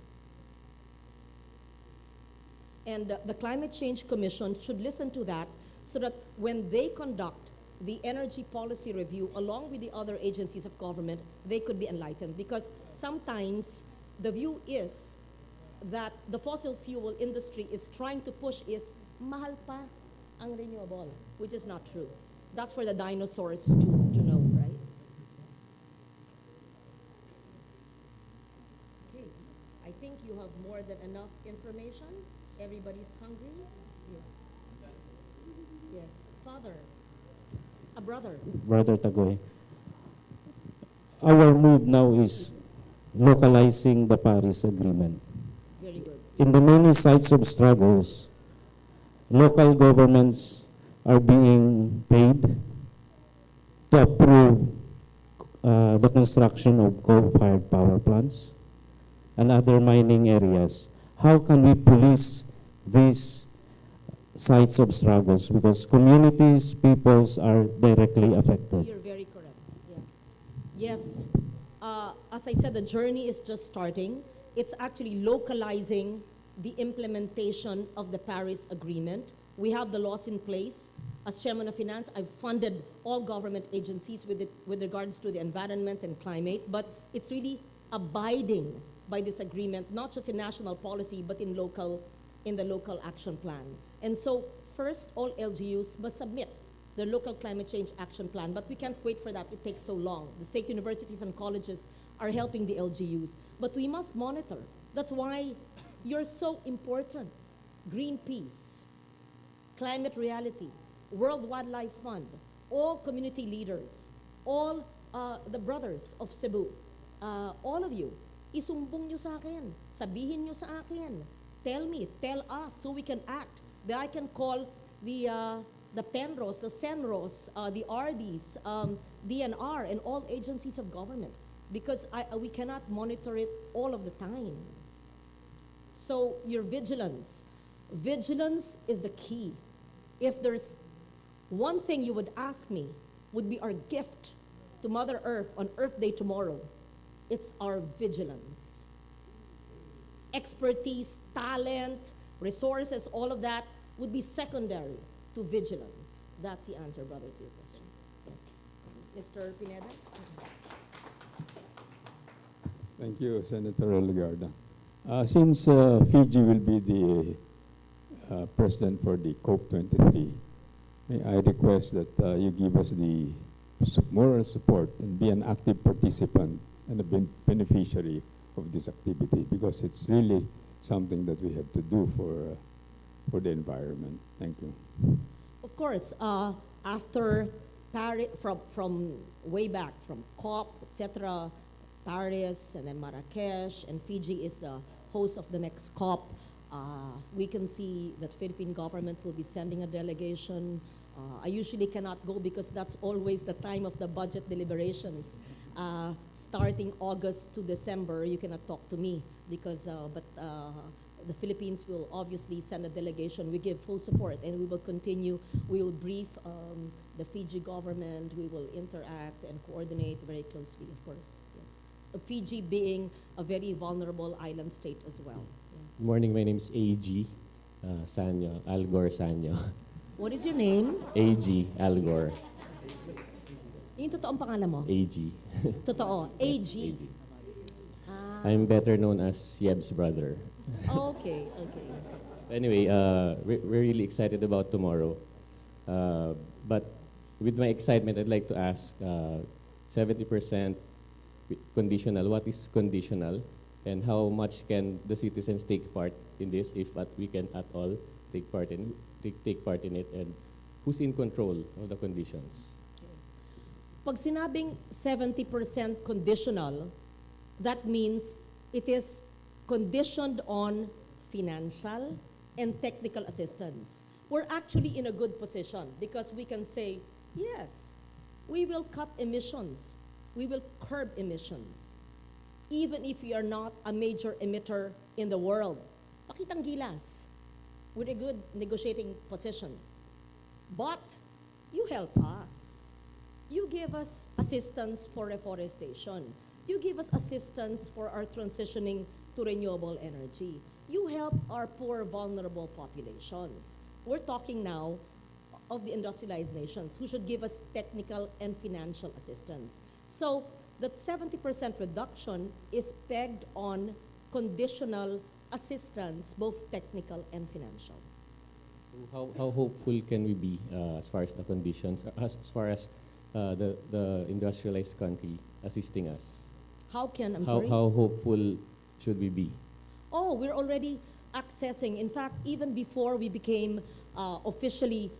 And the Climate Change Commission should listen to that so that when they conduct the energy policy review along with the other agencies of government, they could be enlightened. Because sometimes the view is that the fossil fuel industry is trying to push is mahal pa ang renewable, which is not true. That's for the dinosaurs to know, right? Okay, I think you have more than enough information. Everybody's hungry? Yes. Yes. Father, a brother. Brother Tagoy. Our move now is localizing the Paris Agreement. Very good. In the many sites of struggles, local governments are being paid to approve the construction of coal-fired power plants and other mining areas. How can we police these sites of struggles? Because communities, peoples are directly affected. You're very correct. Yeah. Yes. As I said, the journey is just starting. It's actually localizing the implementation of the Paris Agreement. We have the laws in place. As Chairman of Finance, I've funded all government agencies with regards to the environment and climate, but it's really abiding by this agreement, not just in national policy, but in the local action plan. And so, first, all LGUs must submit the local climate change action plan, but we can't wait for that. It takes so long. The state universities and colleges are helping the LGUs, but we must monitor. That's why you're so important. Greenpeace, Climate Reality, World Wildlife Fund, all community leaders, all the brothers of Cebu, all of you, isumbong nyo sa akin, sabihin nyo sa akin, tell me, tell us so we can act. That I can call the PENROS, the CENROS, the RDs, DNR, and all agencies of government, because we cannot monitor it all of the time. So your vigilance is the key. If there's one thing you would ask me, would be our gift to Mother Earth on Earth Day tomorrow, it's our vigilance. Expertise, talent, resources, all of that would be secondary to vigilance. That's the answer, brother, to your question. Yes. Mr. Pineda? Thank you, Senator Legarda. Since Fiji will be the president for the COP23, may I request that you give us the moral support and be an active participant and a beneficiary of this activity, because it's really something that we have to do for the environment. Thank you. Of course, after Paris, from way back, from COP, etc., Paris, and then Marrakesh, and Fiji is the host of the next COP. We can see that Philippine government will be sending a delegation. I usually cannot go because that's always the time of the budget deliberations. Starting August to December, you cannot talk to me because, the Philippines will obviously send a delegation. We give full support, and we will continue. We will brief the Fiji government. We will interact and coordinate very closely, of course. Yes, Fiji being a very vulnerable island state as well. Good morning, my name is AG Sanyo, Algor Sanyo. What is your name? AG Algor. Yung totoong pangalan mo? AG. Totoo, AG. AG. I'm better known as Yeb's brother. Okay. Anyway, we're really excited about tomorrow. But with my excitement, I'd like to ask 70% conditional. What is conditional? And how much can the citizens take part in this, if we can at all take part in it? And who's in control of the conditions? Pag sinabing 70% conditional, that means it is conditioned on financial and technical assistance. We're actually in a good position because we can say, yes, we will cut emissions, we will curb emissions. even if we are not a major emitter in the world. Pakitang gilas. We're a good negotiating position. But you help us. You give us assistance for reforestation. You give us assistance for our transitioning to renewable energy. You help our poor, vulnerable populations. We're talking now of the industrialized nations who should give us technical and financial assistance. So that 70% reduction is pegged on conditional assistance, both technical and financial. So how hopeful can we be as far as the conditions, as far as the industrialized country assisting us? How can, I'm how, sorry? How hopeful should we be? Oh, we're already accessing. In fact, even before we became officially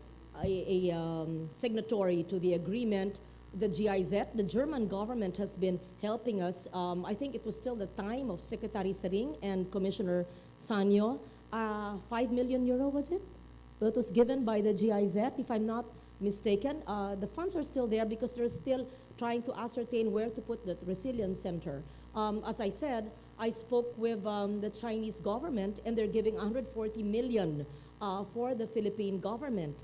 a signatory to the agreement, the GIZ, the German government has been helping us. I think it was still the time of Secretary Sering and Commissioner Sanyo. 5 million euro, was it? That was given by the GIZ, if I'm not mistaken. The funds are still there because they're still trying to ascertain where to put the resilience center. As I said, I spoke with the Chinese government and they're giving 140 million for the Philippine government.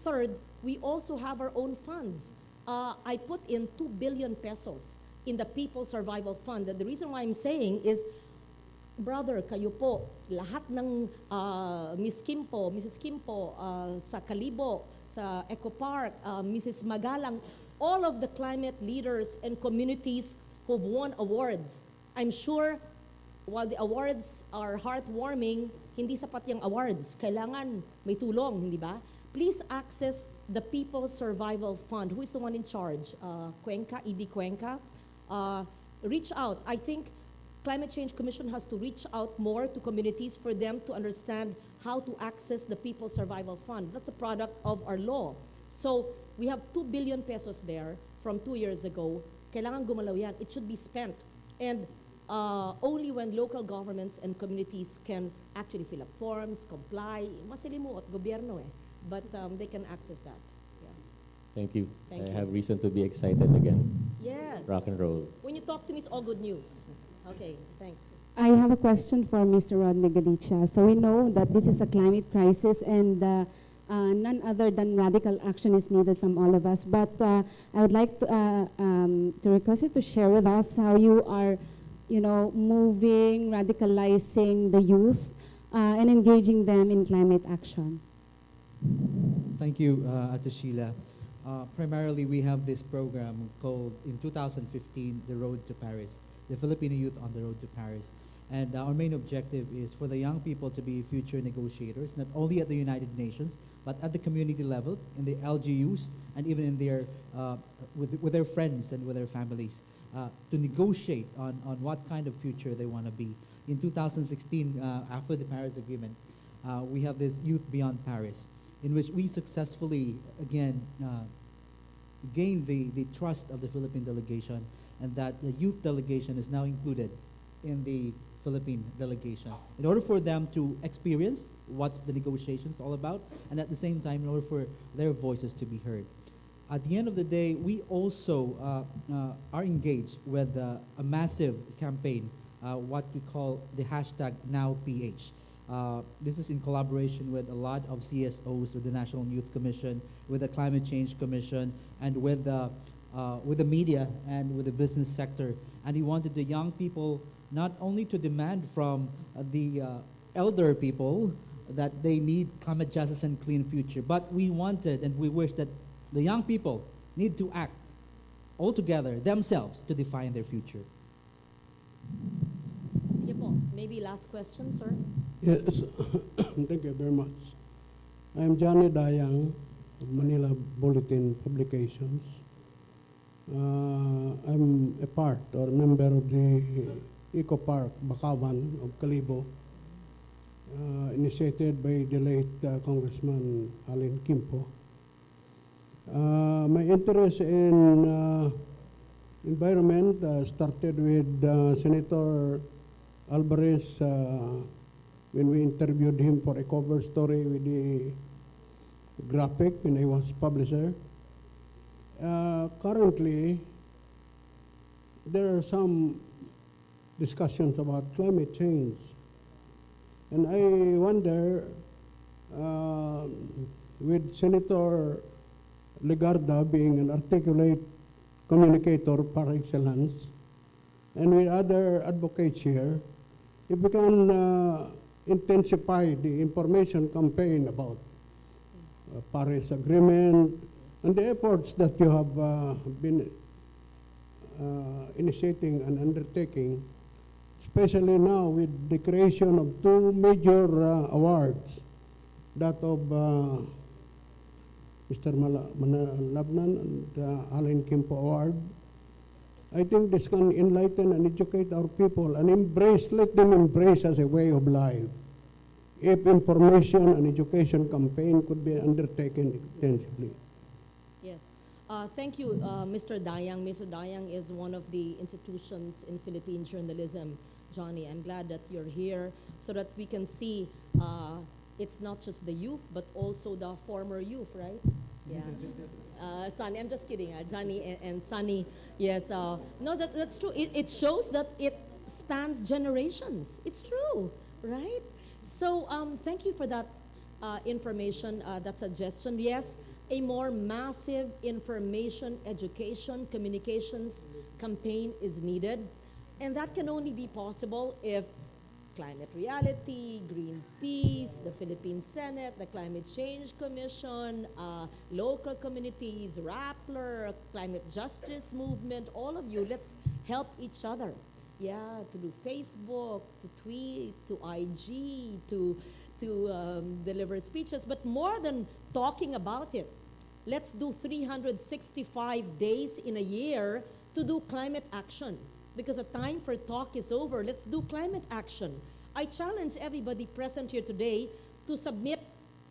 Third, we also have our own funds. I put in 2 billion pesos in the People's Survival Fund. And the reason why I'm saying is, brother, kayo po, lahat ng Miss Kimpo, Mrs. Kimpo, sa Kalibo, sa Eco Park, Mrs. Magalang, all of the climate leaders and communities who've won awards. I'm sure while the awards are heartwarming, hindi sapat yung awards. Kailangan may tulong, hindi ba? Please access the People's Survival Fund. Who is the one in charge? Cuenca, ED Cuenca. Reach out. I think Climate Change Commission has to reach out more to communities for them to understand how to access the People's Survival Fund. That's a product of our law. So we have 2 billion pesos there from 2 years ago. Kailangan gumalaw yan. It should be spent. And only when local governments and communities can actually fill up forms, comply, masilimuot, gobyerno eh. But they can access that. Yeah. Thank you. Thank I you. have reason to be excited again. Yes. Rock and roll. When you talk to me, it's all good news. Okay, thanks. I have a question for Mr. Rodney Galicia. So we know that this is a climate crisis and none other than radical action is needed from all of us. But I would like to request you to share with us how you are, moving, radicalizing the youth and engaging them in climate action. Thank you, Ate Sheila. Primarily, we have this program called, in 2015, The Road to Paris, the Filipino Youth on the Road to Paris. And our main objective is for the young people to be future negotiators, not only at the United Nations, but at the community level, in the LGUs, and even in their, with their friends and with their families, to negotiate on what kind of future they want to be. In 2016, after the Paris Agreement, we have this Youth Beyond Paris, in which we successfully, again, gained the trust of the Philippine delegation, and that the youth delegation is now included in the Philippine delegation, in order for them to experience what's the negotiations all about, and at the same time, in order for their voices to be heard. At the end of the day, we also are engaged with a massive campaign, what we call the hashtag NowPH. This is in collaboration with a lot of CSOs, with the National Youth Commission, with the Climate Change Commission, and with the media and with the business sector. And he wanted the young people not only to demand from the elder people that they need climate justice and clean future, but we wanted and we wish that the young people need to act all together themselves to define their future. Sige po. Maybe last question, sir. Yes, thank you very much. I'm Johnny Dayang of Manila Bulletin Publications. I'm a part or member of the Eco Park Bakawan of Kalibo, initiated by the late Congressman Alin Kimpo. My interest in environment started with Senator Alvarez when we interviewed him for a cover story with the graphic when I was publisher. Currently, there are some discussions about climate change. And I wonder, with Senator Legarda being an articulate communicator par excellence, and with other advocates here, if we can intensify the information campaign about Paris Agreement and the efforts that you have been initiating and undertaking, especially now with the creation of two major awards, that of Mr. Labnan and Allen Kimpo Award. I think this can enlighten and educate our people and let them embrace as a way of life. If information and education campaign could be undertaken extensively. Yes. Thank you, Mr. Dayang. Mr. Dayang is one of the institutions in Philippine journalism. Johnny, I'm glad that you're here so that we can see it's not just the youth, but also the former youth, right? Yeah. Sunny, I'm just kidding. Johnny and Sunny, yes. No, that's true. It shows that it spans generations. It's true, right? So thank you for that information, that suggestion. Yes, a more massive information, education, communications campaign is needed. And that can only be possible if Climate Reality, Greenpeace, the Philippine Senate, the Climate Change Commission, local communities, Rappler, Climate Justice Movement, all of you, let's help each other. Yeah, to do Facebook, to tweet, to IG, to deliver speeches. But more than talking about it, let's do 365 days in a year to do climate action. Because the time for talk is over. Let's do climate action. I challenge everybody present here today to submit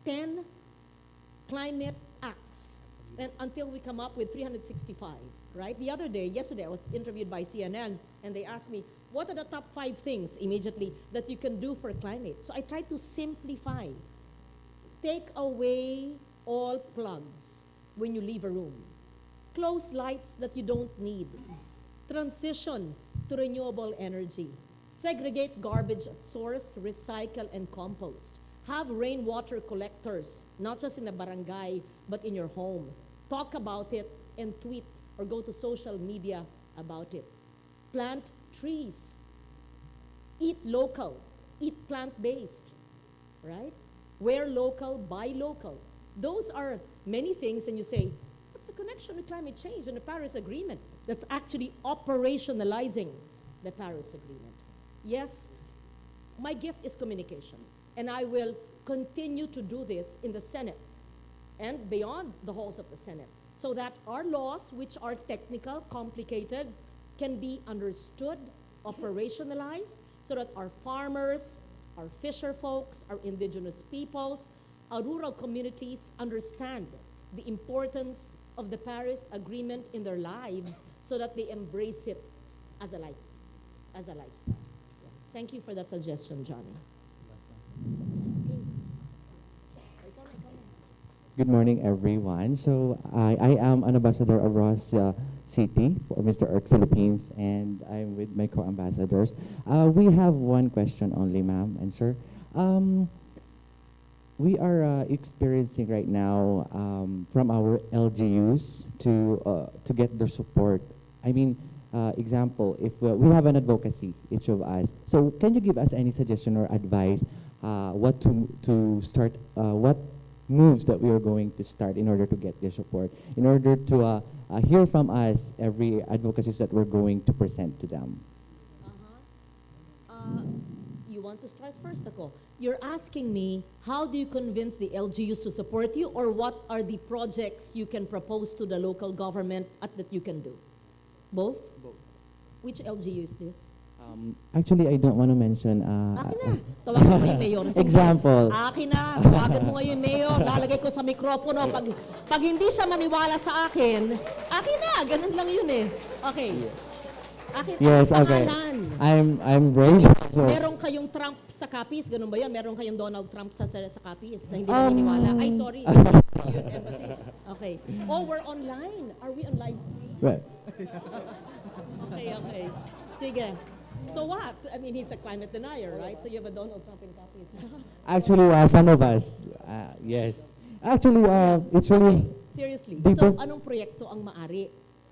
10 climate acts and until we come up with 365, right? Yesterday, I was interviewed by CNN and they asked me, what are the top 5 things immediately that you can do for climate? So I tried to simplify. Take away all plugs when you leave a room. Close lights that you don't need. Transition to renewable energy. Segregate garbage at source, recycle, and compost. Have rainwater collectors, not just in a barangay, but in your home. Talk about it and tweet or go to social media about it. Plant trees. Eat local. Eat plant-based, right? Wear local, buy local. Those are many things, and you say, what's the connection with climate change and the Paris Agreement? That's actually operationalizing the Paris Agreement. Yes, my gift is communication, and I will continue to do this in the Senate and beyond the halls of the Senate, so that our laws, which are technical, complicated, can be understood, operationalized, so that our farmers, our fisher folks, our indigenous peoples, our rural communities understand the importance of the Paris Agreement in their lives so that they embrace it as a life, as a lifestyle. Yeah. Thank you for that suggestion, Johnny. Good morning, everyone. So I am an ambassador of Ross City for Mr. Earth Philippines, and I'm with my co-ambassadors. We have one question only, ma'am and sir. We are experiencing right now from our LGUs to get their support. I mean, example, if we have an advocacy, each of us. So can you give us any suggestion or advice what to start, what moves that we are going to start in order to get their support, in order to hear from us every advocacies that we're going to present to them? You want to start first, ako? You're asking me, how do you convince the LGUs to support you, or what are the projects you can propose to the local government that you can do? Both? Both. Which LGU is this? Actually, I don't want to mention. Akin na. Tawagan mo yung mayor. Sige. Example. Akin na. Tawagan mo ngayon yung mayor. Lalagay ko sa mikropono. Pag hindi siya maniwala sa akin na. Ganun lang yun eh. Okay. Akin, Yes, okay. pangalan. I'm brave. So, Meron kayong Trump sa copies, ganun ba yan? Meron kayong Donald Trump sa copies na hindi naniniwala? Ay, sorry. US Embassy. Okay. Oh, we're online. Are we on live stream? Right. Okay. Sige. So what? I mean, he's a climate denier, right? So you have a Donald Trump in copies. Actually, some of us, yes. Actually, it's really Seriously. They So don't- anong proyekto ang maari?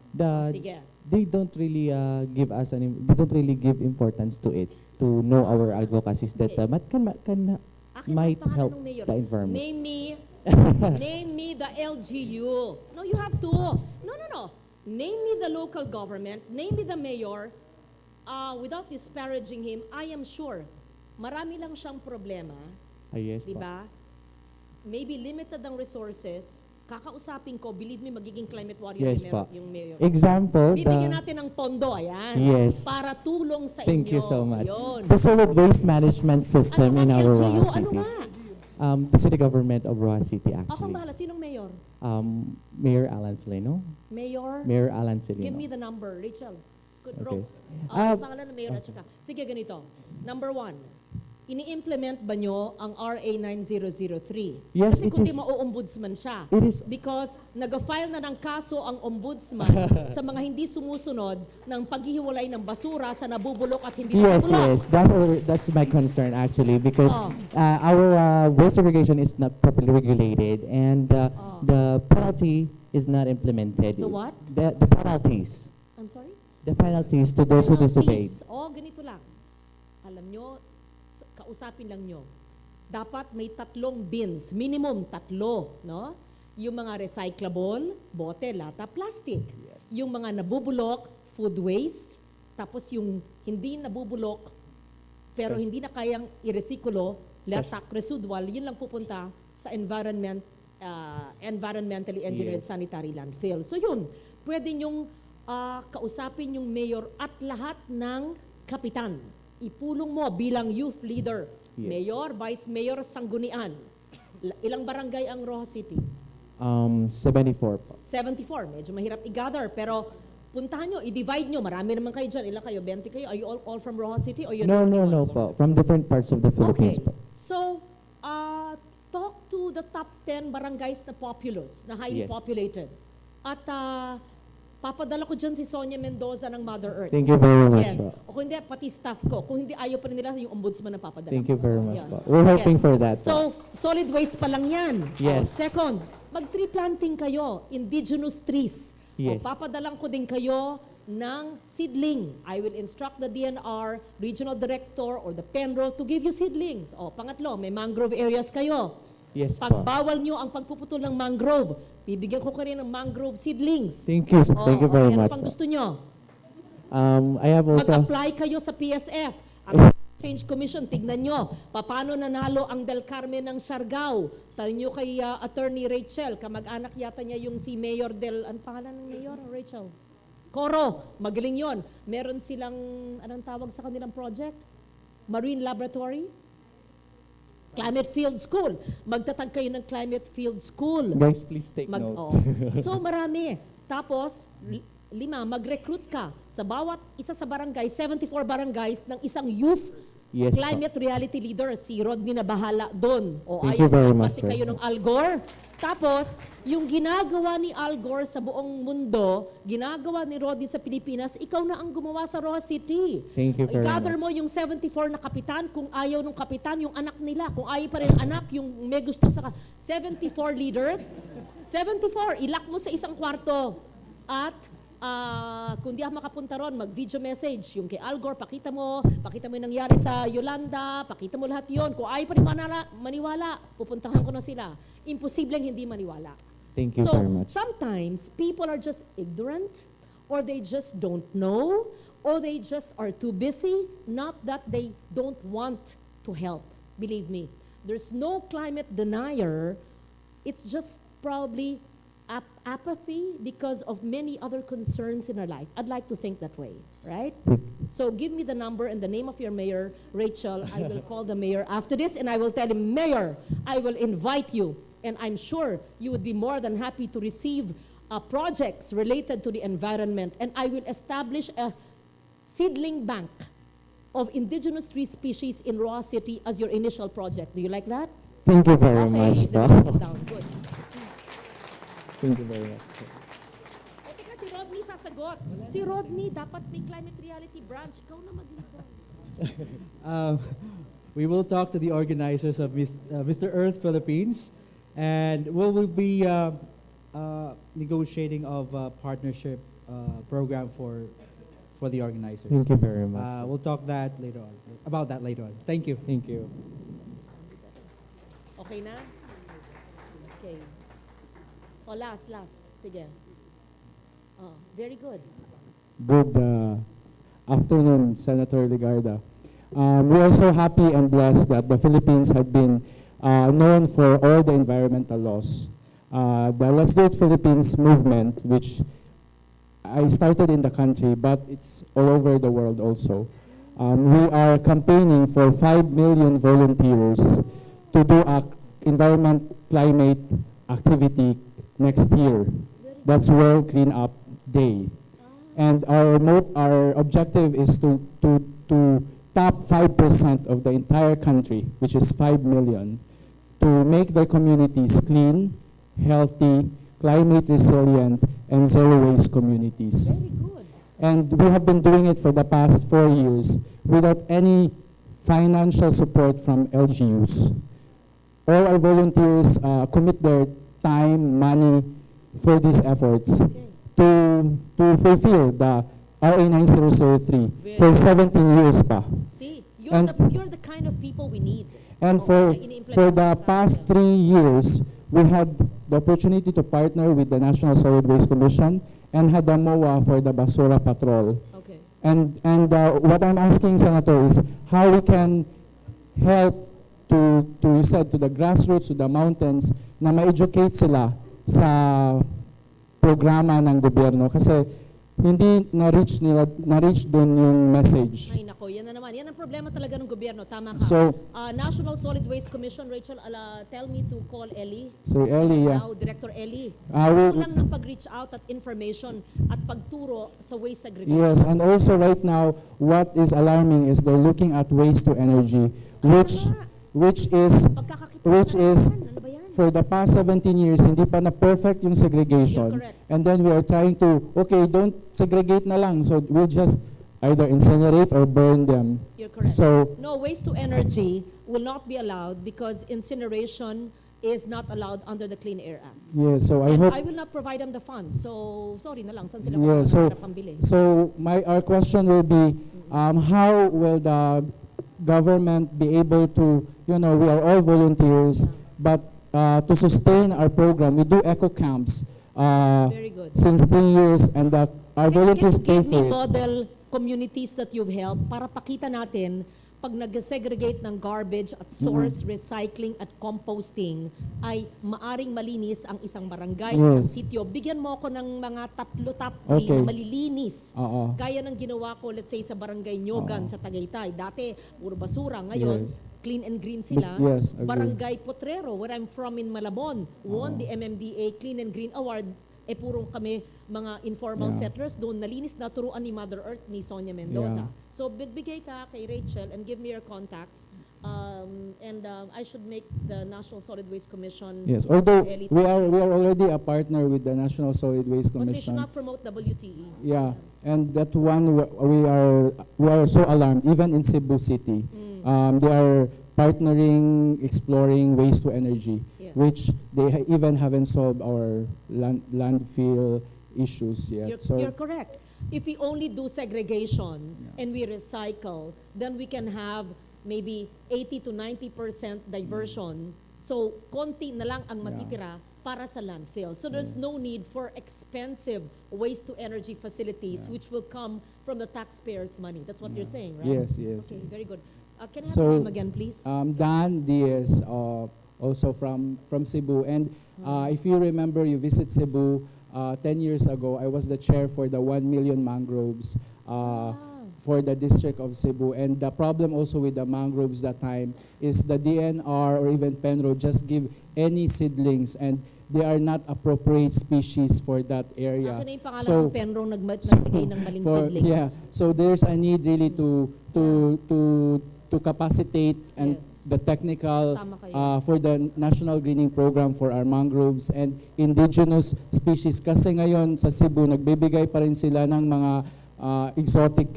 the Sige. they don't really give us they don't really give importance to it to know our advocacies that might Pangalan help ng mayor. the environment. Name me the LGU. No, you have to. No. Name me the local government. Name me the mayor. Without disparaging him, I am sure marami lang siyang problema. Yes, Di po. ba? Maybe limited ang resources. Kakausapin ko, believe me, magiging climate warrior Yes, yung po. mayor. Example, Bibigyan the- natin ng pondo, ayan. Yes. Para tulong sa Thank inyo. you so much. Yun. The solid waste management system in our LGU? Rojas Ano City. nga? The city government of Rojas City, Ako actually. bahala. Sinong mayor? Mayor Alan Sileno. Mayor? Mayor Alan Sileno. Give me the number, Rachel. Good, Okay. Rose. Ah, Ang pangalan ng mayor at saka. Sige, ganito. Number 1, ini-implement ba nyo ang RA 9003? Yes, Kasi it kundi is- ma-ombudsman siya. It is- Because nag-file na ng kaso ang ombudsman sa mga hindi sumusunod ng paghihiwalay ng basura sa nabubulok at hindi Yes, nabubulok. yes. That's my concern actually because Oh. our waste segregation is not properly regulated and the penalty is not implemented. The what? The penalties. I'm sorry? The penalties to those who disobeyed. Ganito lang. Alam nyo, kausapin lang nyo. Dapat may 3 bins, minimum 3, no? Yung mga recyclable, bote, lata, plastic. Yung mga nabubulok, food waste. Tapos yung hindi nabubulok, pero hindi na kayang iresikulo, latak, residual, yun lang pupunta sa environmentally engineered Yes. sanitary landfill. So yun, pwede nyong kausapin yung mayor at lahat ng kapitan. Ipulong mo bilang youth leader. Yes. Mayor, vice mayor, sanggunian. Ilang barangay ang Rojas City? 74 po. 74. Medyo mahirap i-gather. Pero puntahan nyo, i-divide nyo. Marami naman kayo dyan. Ilan kayo? 20 kayo? Are you all from Rojas City? Or you're No, the only no, one? no po. From different parts of the Philippines Okay. po. So, talk to the top 10 barangays na populous, na highly Yes. populated. At papadala ko dyan si Sonia Mendoza ng Mother Earth. Thank you very much Yes. po. O kung hindi, pati staff ko. Kung hindi, ayaw pa rin nila yung ombudsman na papadala. Thank you very much Yan. po. We're hoping for that po. So, solid waste pa lang yan. Yes. Second, mag-tree planting kayo, indigenous trees. Yes. O papadalang ko din kayo ng seedling. I will instruct the DNR, regional director, or the Penro to give you seedlings. O pangatlo, may mangrove areas kayo. Yes po. Pagbawal nyo ang pagpuputol ng mangrove, bibigyan ko kayo ng mangrove seedlings. Thank you. Thank you very ano much pang po. gusto nyo? I have also... Mag-apply kayo sa PSF. Ang Change Commission, tignan nyo, paano nanalo ang Del Carmen ng Siargao. Tanong nyo kay Attorney Rachel, kamag-anak yata niya yung si Mayor ano pangalan ng Mayor, Rachel? Coro, magaling yon. Meron silang, anong tawag sa kanilang project? Marine Laboratory? Climate Field School. Magtatag kayo ng Climate Field School. Guys, please take note. So marami. Tapos, 5, mag-recruit ka sa bawat isa sa barangay, 74 barangays ng isang youth Yes, climate reality leader. Si Rodney na bahala doon. O Thank you very much, pati sir. kayo ng Al Gore. Tapos, yung ginagawa ni Al Gore sa buong mundo, ginagawa ni Rodney sa Pilipinas, ikaw na ang gumawa sa Rojas City. Thank you very I-gather much. mo yung 74 na kapitan, kung ayaw ng kapitan, yung anak nila. Kung ayaw pa rin ang anak, yung may gusto sa 74 leaders. 74, ilak mo sa isang kwarto. At kung di ako makapunta ron, mag-video message. Yung kay Al Gore, pakita mo yung nangyari sa Yolanda, pakita mo lahat yon. Kung ayaw pa rin maniwala, pupuntahan ko na sila. Imposibleng hindi maniwala. Thank you So, very much. sometimes people are just ignorant, or they just don't know, or they just are too busy, not that they don't want to help. Believe me, there's no climate denier. It's just probably apathy because of many other concerns in our life. I'd like to think that way, right? So give me the number and the name of your mayor, Rachel. I will call the mayor after this and I will tell him, Mayor, I will invite you. And I'm sure you would be more than happy to receive projects related to the environment. And I will establish a seedling bank of indigenous tree species in Rojas City as your initial project. Do you like that? Thank you very Okay, much then po. I'll put it down. Good. Thank you very much. O, teka, si Rodney, sasagot sagot. Si Rodney, dapat may climate reality branch. Ikaw na mag-lead. We will talk to the organizers of Mr. Earth Philippines, and we will be negotiating of a partnership program for the organizers. Thank you very much. We'll talk about that later on. Thank you. Thank you. Okay na? Okay. O, last. Sige. Oh, very good. Good afternoon, Senator Ligarda. We are so happy and blessed that the Philippines have been known for all the environmental laws. The Let's Do It Philippines movement, which I started in the country, but it's all over the world also. We are campaigning for 5 million volunteers to do environment climate activity next year. That's World Cleanup Day. And our objective is to tap 5% of the entire country, which is 5 million, to make their communities clean, healthy, climate resilient, and zero waste communities. Very good. And we have been doing it for the past 4 years without any financial support from LGUs. All our volunteers commit their time, money for these efforts to fulfill the RA 9003 for 17 years pa. See, you're the kind of people we need. And for the past 3 years, we had the opportunity to partner with the National Solid Waste Commission and had the MOA for the Basura Patrol. Okay. And what I'm asking, Senator, is how we can help to you said, to the grassroots, to the mountains, na ma-educate sila sa programa ng gobyerno. Kasi hindi na-reach doon yung message. Ay nako, yan na naman. Yan ang problema talaga ng gobyerno. Tama ka. So, National Solid Waste Commission, Rachel, tell me to call Ellie. Sir Ellie, yeah. Now, Director Ellie. We'll- Kulang ng pag-reach out at information at pagturo sa waste segregation. Yes, and also right now, what is alarming is they're looking at waste to energy, which is for the past 17 years, hindi pa na perfect yung segregation. And then we are trying to, okay, don't segregate na lang. So we'll just either incinerate or burn them. You're correct. So, No, waste to energy will not be allowed because incineration is not allowed under the Clean Air Act. yeah, so I And hope, I will not provide them the funds. So, sorry na lang, saan sila yeah, so, pambili? so our question will be, how will the government be able to, we are all volunteers, but to sustain our program, we do eco camps Very good. since 3 years, and our volunteers pay Give for me it. model communities that you've helped para pakita natin pag nag-segregate ng garbage at source recycling at composting ay maaring malinis ang isang barangay, isang Yes. sitio. Bigyan mo ako ng mga top 3 Okay. na malilinis. Oo. Gaya ng ginawa ko, let's say, sa barangay Nyogan sa Tagaytay. Dati, puro basura. Ngayon, Yes. clean and green sila. Yes, agree. Barangay Potrero, where I'm from in Malabon, won the MMDA Clean and Green Award. Purong kami mga informal Yeah. settlers doon. Nalinis na turuan ni Mother Earth ni Sonia Mendoza. Yeah. So, bigay ka kay Rachel and give me your contacts. I should make the National Solid Waste Commission. Yes, although Ellie we are already a partner with the National Solid Waste But they should Commission. not promote WTE. Yeah, and that one we are so alarmed. Even in Cebu City, they are partnering, exploring waste to energy, Yes. which they even haven't solved our landfill issues yet. You're correct. If we only do segregation and we recycle, then we can have maybe 80 to 90% diversion. So, konti na lang ang matitira para sa landfill. So, there's no need for expensive waste-to-energy facilities which will come from the taxpayers' money. That's what you're saying, right? Yes, yes, Okay, yes. very good. Can I have your name again, please? Dan Diaz, also from Cebu. And if you remember, you visit Cebu 10 years ago. I was the chair for the 1 million mangroves for the district of Cebu. And the problem also with the mangroves that time is the DNR or even Penro just give any seedlings, and they are not appropriate species for that area. Akin na yung pangalan ng Penro nagbigay ng maling seedlings. Yeah, so there's a need really to to capacitate and Yes. the technical Tama kayo. for the National Greening Program for our mangroves and indigenous species. Kasi ngayon sa Cebu, nagbibigay pa rin sila ng mga exotic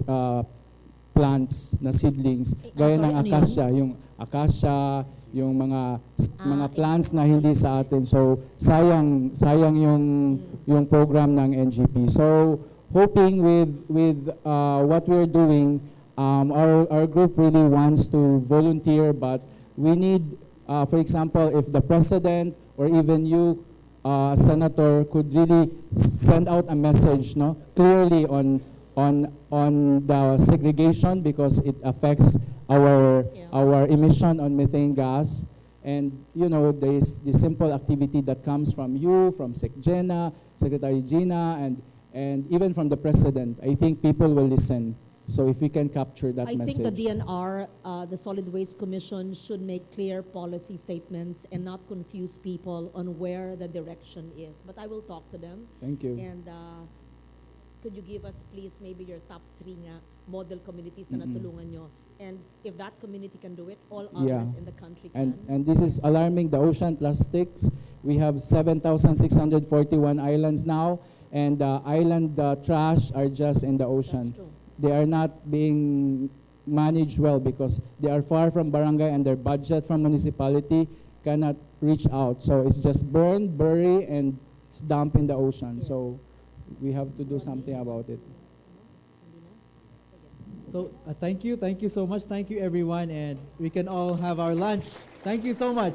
plants na seedlings. Gaya sorry, ng ano acacia, yung acacia, yung mga plants na hindi sa atin. So sayang yung program ng NGP. So hoping with what we're doing, our group really wants to volunteer, but we need, for example, if the president or even you, senator, could really send out a message, no, clearly on the segregation, because it affects our emission on methane gas. And there is the simple activity that comes from you, from SecGena, Secretary Gina, and even from the president. I think people will listen. So if we can capture that I message. think the DNR, the Solid Waste Commission, should make clear policy statements and not confuse people on where the direction is. But I will talk to them. Thank you. And could you give us, please, maybe your top 3 nga model communities na natulungan nyo? And if that community can do it, all others in the country can. And this is alarming, the ocean plastics. We have 7,641 islands now, and the island trash are just in the ocean. That's true. They are not being managed well because they are far from barangay and their budget from municipality cannot reach out. So it's just burn, bury, and dump in the ocean. So we have to do something about it. So thank you so much. Thank you, everyone, and we can all have our lunch. Thank you so much.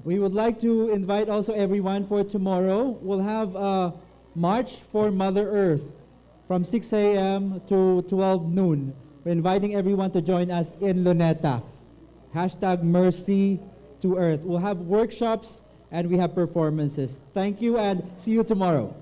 We would like to invite also everyone for tomorrow. We'll have a March for Mother Earth from 6 a.m. to 12 noon. We're inviting everyone to join us in Luneta. #Mercy to Earth. We'll have workshops and we have performances. Thank you and see you tomorrow.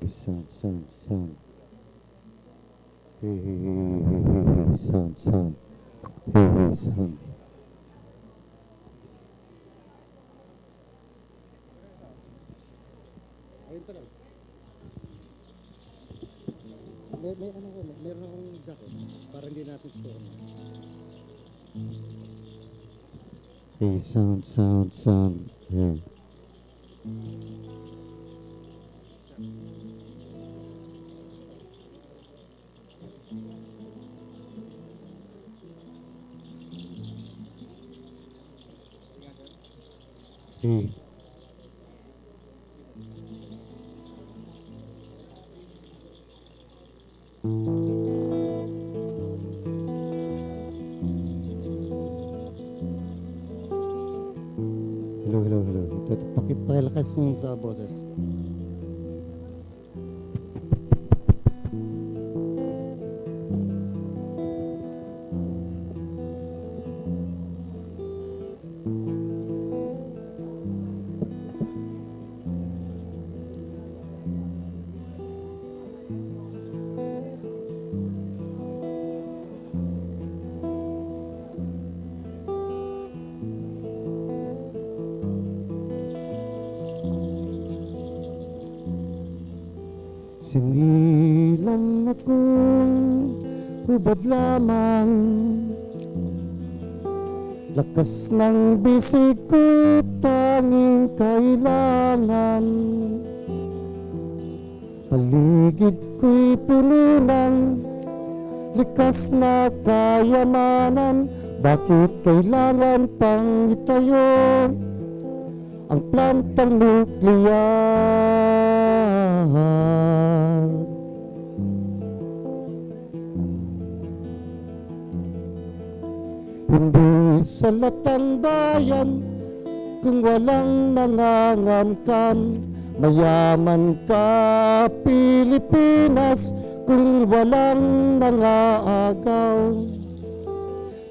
Sound, sound, sound. Hey, hey, hey, hey, hey, hey, sound, sound. Hey, hey, sound. Ayun pa lang. May ano ko, meron akong jacket. Para hindi natin store. Hey, sound, sound, sound. Yeah. Hey. Hello, hello, hello. Ito, pakilakas yung sa boses. Sinilang akong hubad lamang, lakas ng bisig ko tanging kailangan. Paligid ko'y puno ng likas na kayamanan. Bakit kailangan pang itayo ang plantang nuklear? Hindi sa latang bayan kung walang nangangamkam. Mayaman ka Pilipinas kung walang nangaagaw.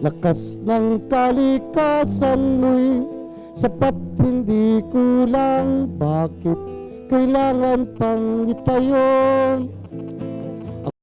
Lakas ng kalikasan mo'y sapat hindi kulang. Bakit kailangan pang itayo